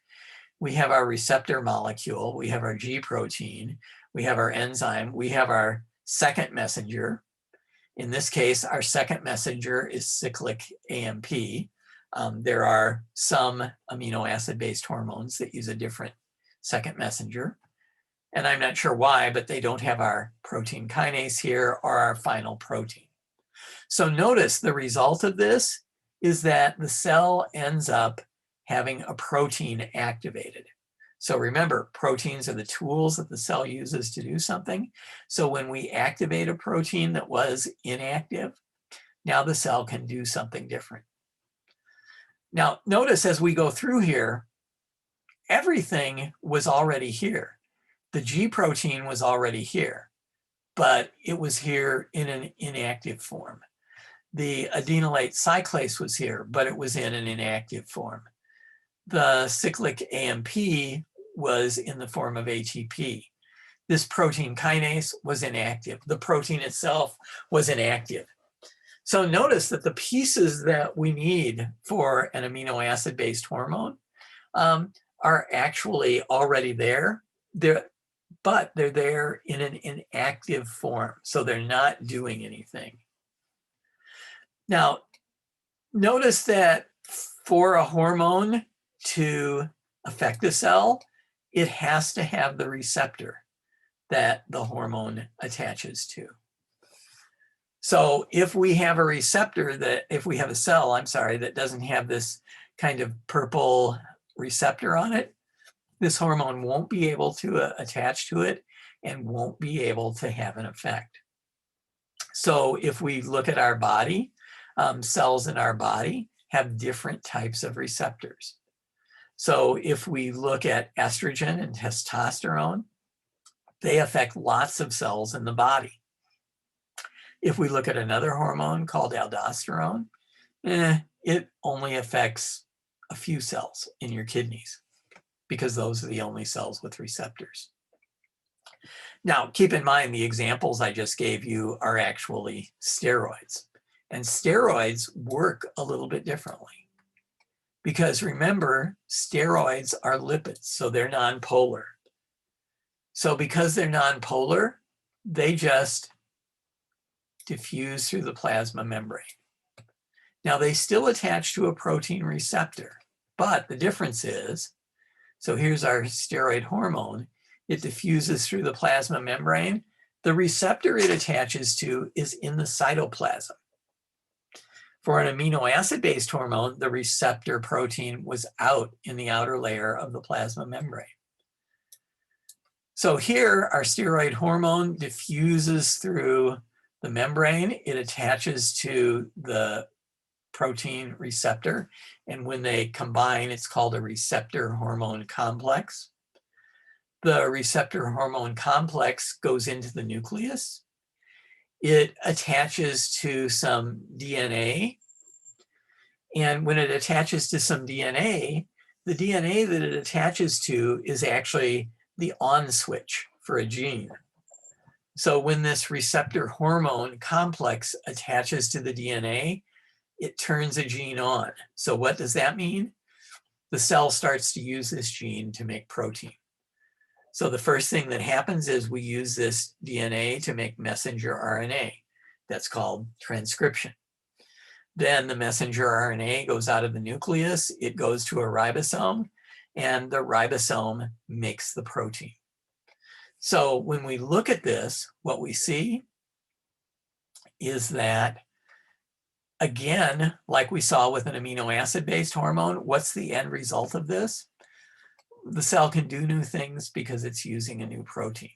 We have our receptor molecule, we have our G protein, we have our enzyme, we have our second messenger. In this case, our second messenger is cyclic AMP. There are some amino acid-based hormones that use a different second messenger. And I'm not sure why, but they don't have our protein kinase here or our final protein. So notice the result of this is that the cell ends up having a protein activated. So remember, proteins are the tools that the cell uses to do something. So when we activate a protein that was inactive, now the cell can do something different. Now, notice as we go through here, everything was already here. The G protein was already here, but it was here in an inactive form. The adenylate cyclase was here, but it was in an inactive form. The cyclic AMP was in the form of ATP. This protein kinase was inactive. The protein itself was inactive. So notice that the pieces that we need for an amino acid-based hormone are actually already there, but they're there in an inactive form, so they're not doing anything. Now, notice that for a hormone to affect a cell, it has to have the receptor that the hormone attaches to. So if we have a receptor if we have a cell, I'm sorry, that doesn't have this kind of purple receptor on it, this hormone won't be able to attach to it and won't be able to have an effect. So if we look at our body, cells in our body have different types of receptors. So if we look at estrogen and testosterone, they affect lots of cells in the body. If we look at another hormone called aldosterone, it only affects a few cells in your kidneys because those are the only cells with receptors. Now, keep in mind the examples I just gave you are actually steroids. And steroids work a little bit differently. Because remember, steroids are lipids, so they're nonpolar. So because they're nonpolar, they just diffuse through the plasma membrane. Now they still attach to a protein receptor, but the difference is, so here's our steroid hormone, it diffuses through the plasma membrane. The receptor it attaches to is in the cytoplasm. For an amino acid-based hormone, the receptor protein was out in the outer layer of the plasma membrane. So here, our steroid hormone diffuses through the membrane. It attaches to the protein receptor. And when they combine, it's called a receptor hormone complex. The receptor hormone complex goes into the nucleus. It attaches to some DNA. And when it attaches to some DNA, the DNA that it attaches to is actually the on switch for a gene. So when this receptor hormone complex attaches to the DNA, it turns a gene on. So what does that mean? The cell starts to use this gene to make protein. So the first thing that happens is we use this DNA to make messenger RNA. That's called transcription. Then the messenger RNA goes out of the nucleus, it goes to a ribosome, and the ribosome makes the protein. So when we look at this, what we see is that, again, like we saw with an amino acid-based hormone, what's the end result of this? The cell can do new things because it's using a new protein.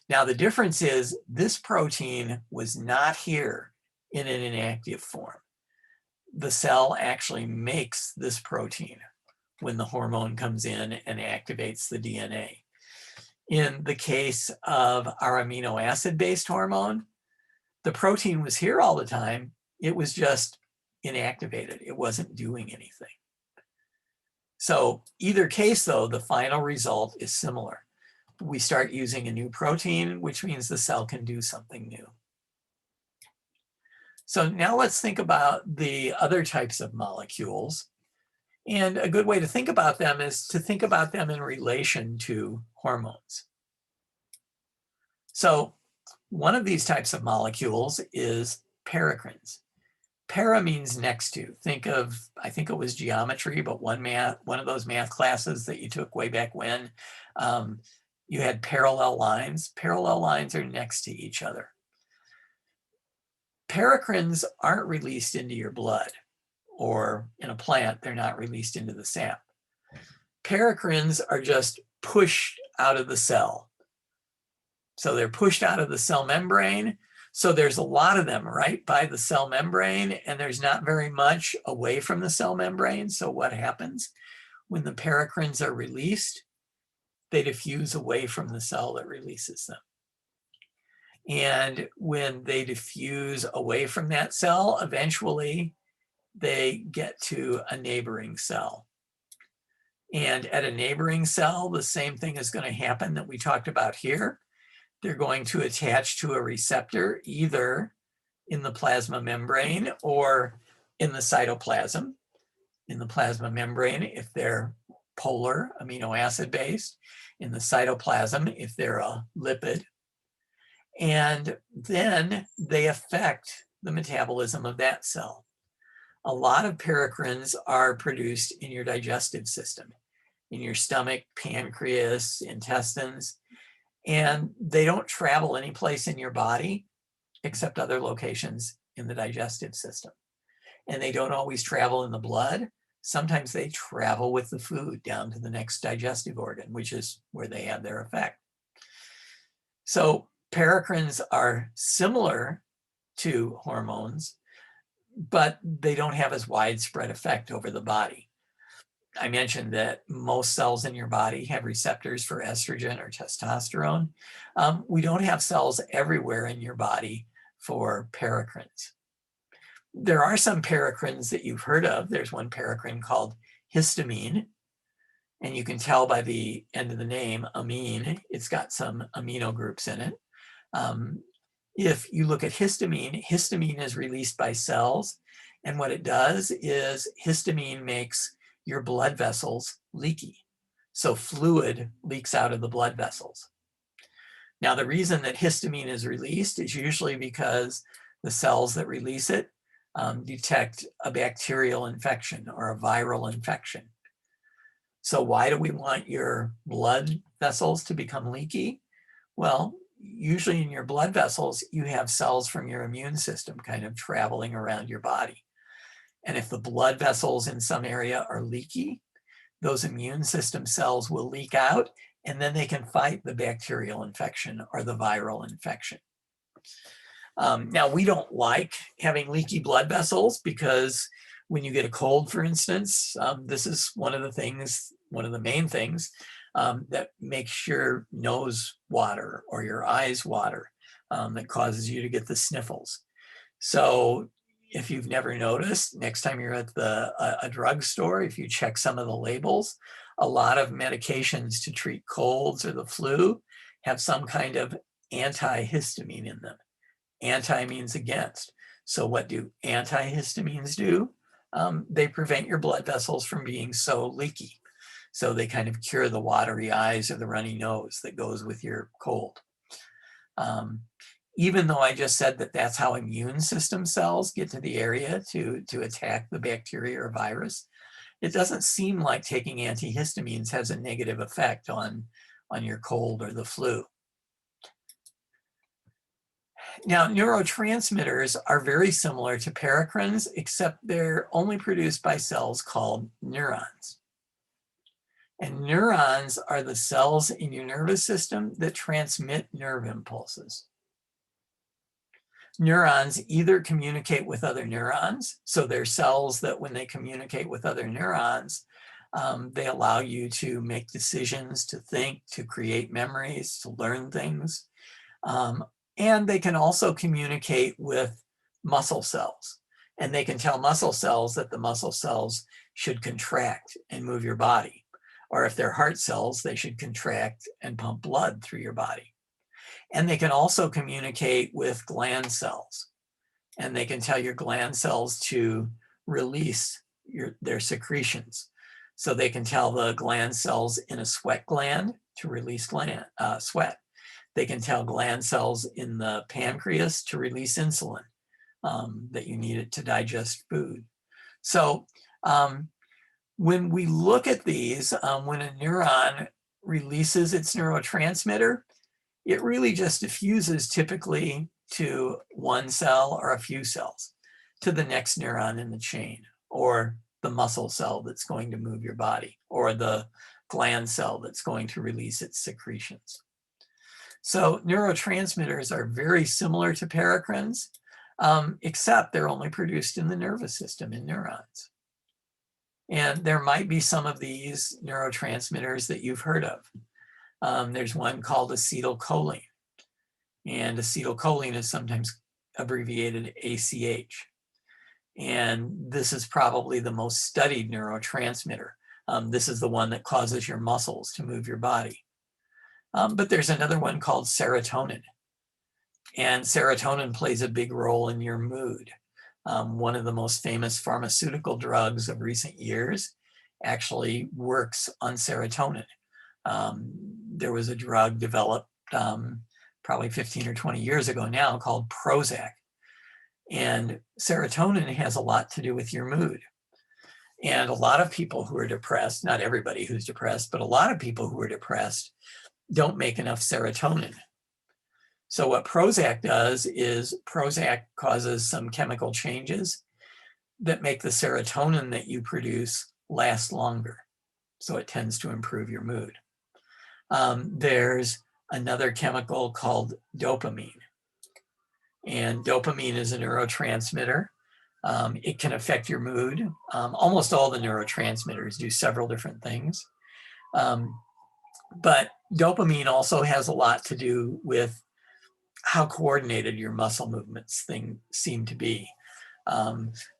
Now the difference is this protein was not here in an inactive form. The cell actually makes this protein when the hormone comes in and activates the DNA. In the case of our amino acid-based hormone, the protein was here all the time. It was just inactivated. It wasn't doing anything. So either case, though, the final result is similar. We start using a new protein, which means the cell can do something new. So now let's think about the other types of molecules. And a good way to think about them is to think about them in relation to hormones. So one of these types of molecules is paracrines. Para means next to. Think of, I think it was geometry, but one of those math classes that you took way back when, you had parallel lines. Parallel lines are next to each other. Paracrines aren't released into your blood, or in a plant, they're not released into the sap. Paracrines are just pushed out of the cell. So they're pushed out of the cell membrane. So there's a lot of them right by the cell membrane, and there's not very much away from the cell membrane. So what happens when the paracrines are released? They diffuse away from the cell that releases them. And when they diffuse away from that cell, eventually they get to a neighboring cell. And at a neighboring cell, the same thing is going to happen that we talked about here. They're going to attach to a receptor either in the plasma membrane or in the cytoplasm. In the plasma membrane, if they're polar, amino acid based. In the cytoplasm, if they're a lipid. And then they affect the metabolism of that cell. A lot of paracrines are produced in your digestive system, in your stomach, pancreas, intestines, and they don't travel any place in your body. except other locations in the digestive system. And they don't always travel in the blood. Sometimes they travel with the food down to the next digestive organ, which is where they have their effect. So paracrines are similar to hormones, but they don't have as widespread effect over the body. I mentioned that most cells in your body have receptors for estrogen or testosterone. We don't have cells everywhere in your body for paracrines. There are some paracrines that you've heard of. There's one paracrine called histamine, and you can tell by the end of the name, amine, it's got some amino groups in it. If you look at histamine, histamine is released by cells, and what it does is histamine makes your blood vessels leaky. So fluid leaks out of the blood vessels. Now, the reason that histamine is released is usually because the cells that release it detect a bacterial infection or a viral infection. So why do we want your blood vessels to become leaky? Well, usually in your blood vessels, you have cells from your immune system kind of traveling around your body. And if the blood vessels in some area are leaky, those immune system cells will leak out, and then they can fight the bacterial infection or the viral infection. Now, we don't like having leaky blood vessels because when you get a cold, for instance, this is one of the main things that makes your nose water or your eyes water, that causes you to get the sniffles. So if you've never noticed, next time you're at a drugstore, if you check some of the labels, a lot of medications to treat colds or the flu have some kind of antihistamine in them. Anti means against. So what do antihistamines do? They prevent your blood vessels from being so leaky. So they kind of cure the watery eyes or the runny nose that goes with your cold. Even though I just said that that's how immune system cells get to the area to attack the bacteria or virus, it doesn't seem like taking antihistamines has a negative effect on your cold or the flu. Now, neurotransmitters are very similar to paracrines, except they're only produced by cells called neurons. And neurons are the cells in your nervous system that transmit nerve impulses. Neurons either communicate with other neurons, so they're cells that when they communicate with other neurons, they allow you to make decisions, to think, to create memories, to learn things. And they can also communicate with muscle cells. And they can tell muscle cells that the muscle cells should contract and move your body. Or if they're heart cells, they should contract and pump blood through your body. And they can also communicate with gland cells. And they can tell your gland cells to release their secretions. So they can tell the gland cells in a sweat gland to release sweat. They can tell gland cells in the pancreas to release insulin that you need it to digest food. So when we look at these, when a neuron releases its neurotransmitter, it really just diffuses typically to one cell or a few cells to the next neuron in the chain, or the muscle cell that's going to move your body, or the gland cell that's going to release its secretions. So neurotransmitters are very similar to paracrines, except they're only produced in the nervous system in neurons. And there might be some of these neurotransmitters that you've heard of. There's one called acetylcholine, and acetylcholine is sometimes abbreviated ACH. And this is probably the most studied neurotransmitter. This is the one that causes your muscles to move your body. But there's another one called serotonin. And serotonin plays a big role in your mood. One of the most famous pharmaceutical drugs of recent years actually works on serotonin. There was a drug developed probably 15 or 20 years ago now called Prozac. And serotonin has a lot to do with your mood. And a lot of people who are depressed, not everybody who's depressed, but a lot of people who are depressed don't make enough serotonin. So what Prozac does is Prozac causes some chemical changes that make the serotonin that you produce last longer. So it tends to improve your mood. There's another chemical called dopamine. And dopamine is a neurotransmitter. It can affect your mood. Almost all the neurotransmitters do several different things. But dopamine also has a lot to do with how coordinated your muscle movements seem to be.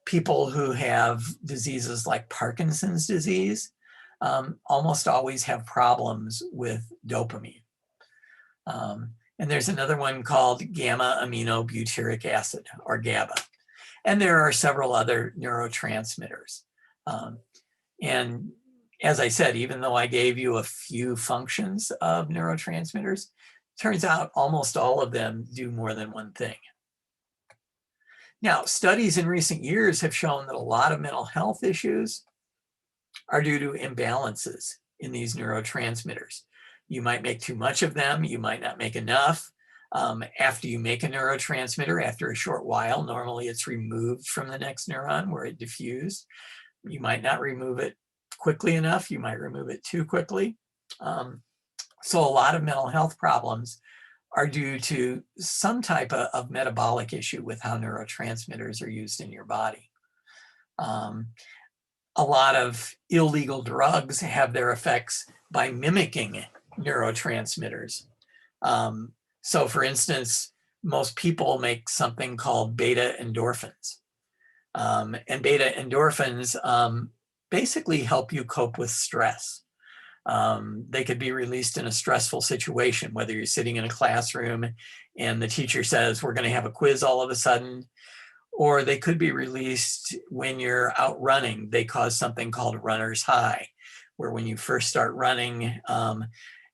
People who have diseases like Parkinson's disease almost always have problems with dopamine. And there's another one called gamma aminobutyric acid, or GABA. And there are several other neurotransmitters. And as I said, even though I gave you a few functions of neurotransmitters, turns out almost all of them do more than one thing. Now, studies in recent years have shown that a lot of mental health issues are due to imbalances in these neurotransmitters. You might make too much of them, you might not make enough. After you make a neurotransmitter, after a short while, normally it's removed from the next neuron where it diffused. You might not remove it quickly enough, you might remove it too quickly. So a lot of mental health problems are due to some type of metabolic issue with how neurotransmitters are used in your body. A lot of illegal drugs have their effects by mimicking neurotransmitters. So for instance, most people make something called beta endorphins. And beta endorphins basically help you cope with stress. They could be released in a stressful situation, whether you're sitting in a classroom and the teacher says, we're going to have a quiz all of a sudden, or they could be released when you're out running. They cause something called runner's high, where when you first start running,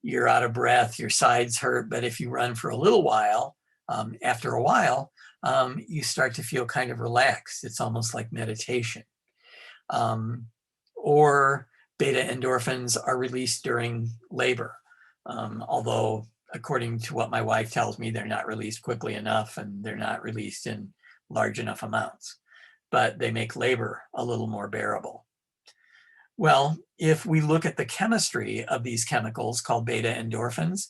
you're out of breath, your sides hurt, but if you run for a little while, after a while, you start to feel kind of relaxed. It's almost like meditation. Or beta endorphins are released during labor, although according to what my wife tells me, they're not released quickly enough and they're not released in large enough amounts, but they make labor a little more bearable. Well, if we look at the chemistry of these chemicals called beta endorphins,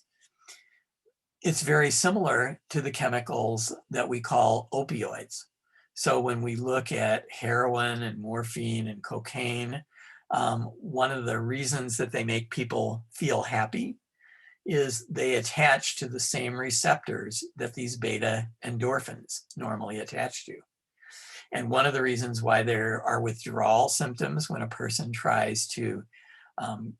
it's very similar to the chemicals that we call opioids. So when we look at heroin and morphine and cocaine, one of the reasons that they make people feel happy is they attach to the same receptors that these beta endorphins normally attach to. And one of the reasons why there are withdrawal symptoms when a person tries to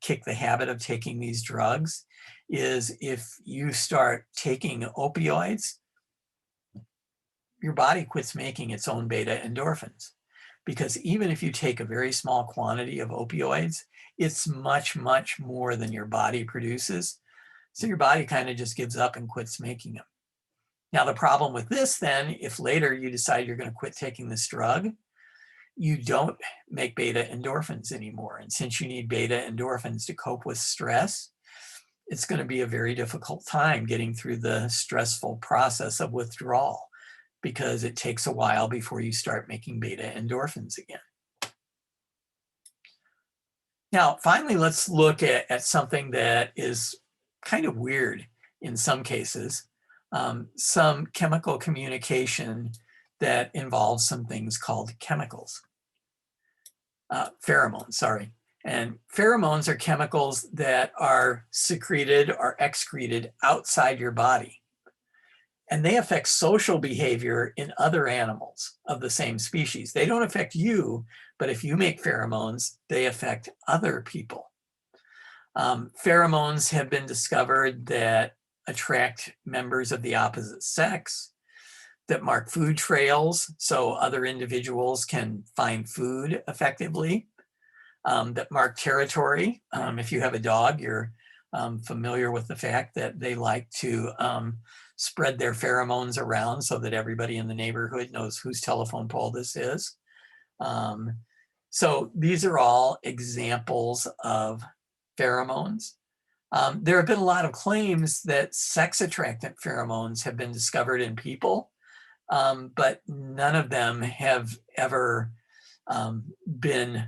kick the habit of taking these drugs is if you start taking opioids, your body quits making its own beta endorphins. Because even if you take a very small quantity of opioids, it's much, much more than your body produces. So your body kind of just gives up and quits making them. Now, the problem with this then, if later you decide you're going to quit taking this drug, you don't make beta endorphins anymore. And since you need beta endorphins to cope with stress, it's going to be a very difficult time getting through the stressful process of withdrawal, because it takes a while before you start making beta endorphins again. Now, finally, let's look at something that is kind of weird in some cases, some chemical communication that involves some things called pheromones, sorry. And pheromones are chemicals that are secreted or excreted outside your body. And they affect social behavior in other animals of the same species. They don't affect you, but if you make pheromones, they affect other people. Pheromones have been discovered that attract members of the opposite sex, that mark food trails so other individuals can find food effectively, that mark territory. If you have a dog, you're familiar with the fact that they like to spread their pheromones around so that everybody in the neighborhood knows whose telephone pole this is. So these are all examples of pheromones. There have been a lot of claims that sex attractant pheromones have been discovered in people, but none of them have ever been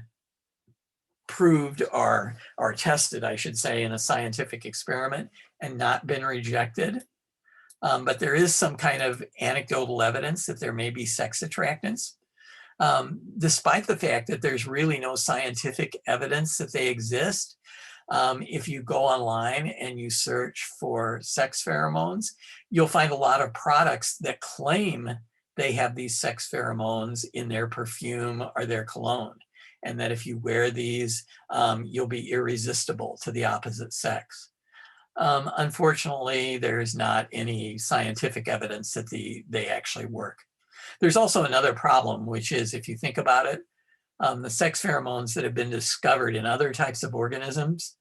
proved or tested, I should say, in a scientific experiment and not been rejected. But there is some kind of anecdotal evidence that there may be sex attractants, despite the fact that there's really no scientific evidence that they exist. If you go online and you search for sex pheromones, you'll find a lot of products that claim they have these sex pheromones in their perfume or their cologne, and that if you wear these, you'll be irresistible to the opposite sex. Unfortunately, there's not any scientific evidence that they actually work. There's also another problem, which is, if you think about it, the sex pheromones that have been discovered in other types of organisms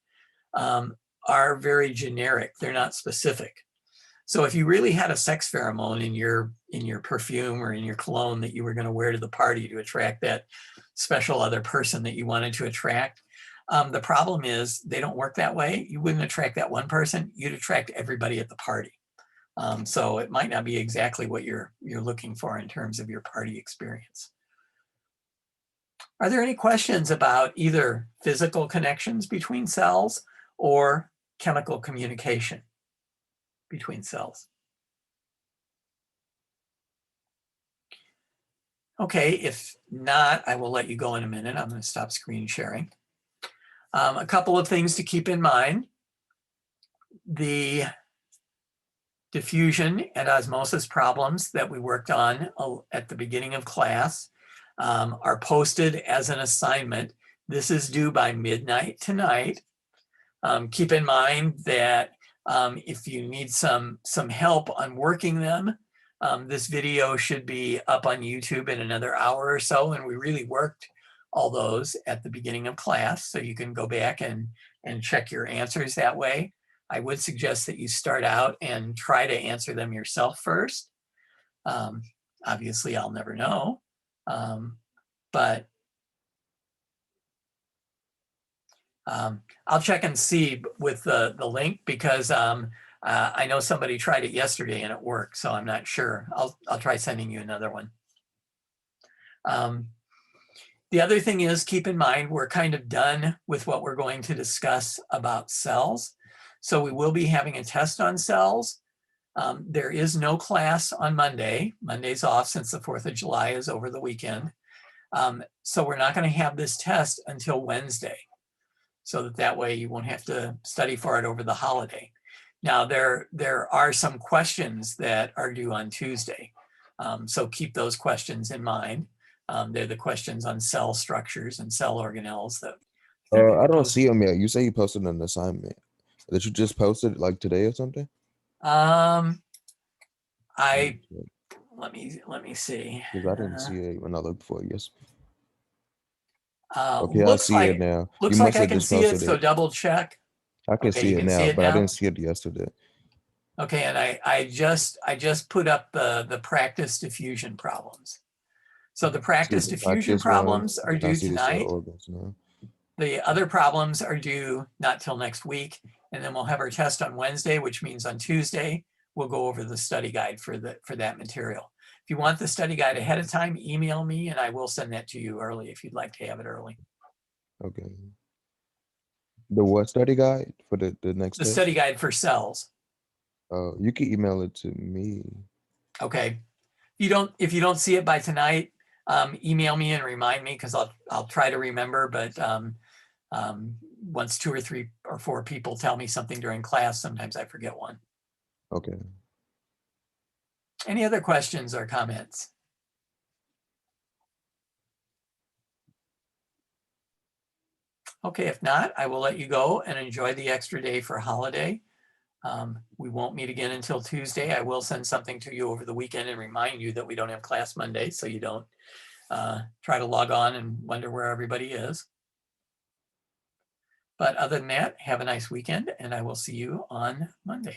are very generic. They're not specific. So if you really had a sex pheromone in your perfume or in your cologne that you were going to wear to the party to attract that special other person that you wanted to attract, the problem is they don't work that way. You wouldn't attract that one person, you'd attract everybody at the party. So it might not be exactly what you're looking for in terms of your party experience. Are there any questions about either physical connections between cells or chemical communication between cells? Okay, if not, I will let you go in a minute. I'm going to stop screen sharing. A couple of things to keep in mind. The diffusion and osmosis problems that we worked on at the beginning of class are posted as an assignment. This is due by midnight tonight. Keep in mind that if you need some help on working them, this video should be up on YouTube in another hour or so, and we really worked all those at the beginning of class, so you can go back and check your answers that way. I would suggest that you start out and try to answer them yourself first. Obviously, I'll never know, but I'll check and see with the link, because I know somebody tried it yesterday and it worked, so I'm not sure. I'll try sending you another one. The other thing is, keep in mind, we're kind of done with what we're going to discuss about cells. So we will be having a test on cells. There is no class on Monday. Monday's off since the 4th of July is over the weekend. So we're not going to have this test until Wednesday, so that way you won't have to study for it over the holiday. Now, there are some questions that are due on Tuesday. So keep those questions in mind. They're the questions on cell structures and cell organelles that I don't see them yet. You say you posted an assignment that you just posted like today or something? Let me see. Because I didn't see it when I looked for it. Yes. Okay, I see it now. Looks like I can see it, so double check. I can see it now, but I didn't see it yesterday. Okay, and I just put up the practice diffusion problems. So the practice diffusion problems are due tonight. The other problems are due not till next week, and then we'll have our test on Wednesday, which means on Tuesday we'll go over the study guide for that material. If you want the study guide ahead of time, email me and I will send that to you early if you'd like to have it early. Okay. The what study guide for the next test? Study guide for cells. You can email it to me. Okay. If you don't see it by tonight, email me and remind me, because I'll try to remember, but once 2 or 3 or 4 people tell me something during class, sometimes I forget one. Okay. Any other questions or comments? Okay, if not, I will let you go and enjoy the extra day for holiday. We won't meet again until Tuesday. I will send something to you over the weekend and remind you that we don't have class Monday, so you don't try to log on and wonder where everybody is. But other than that, have a nice weekend, and I will see you on Monday.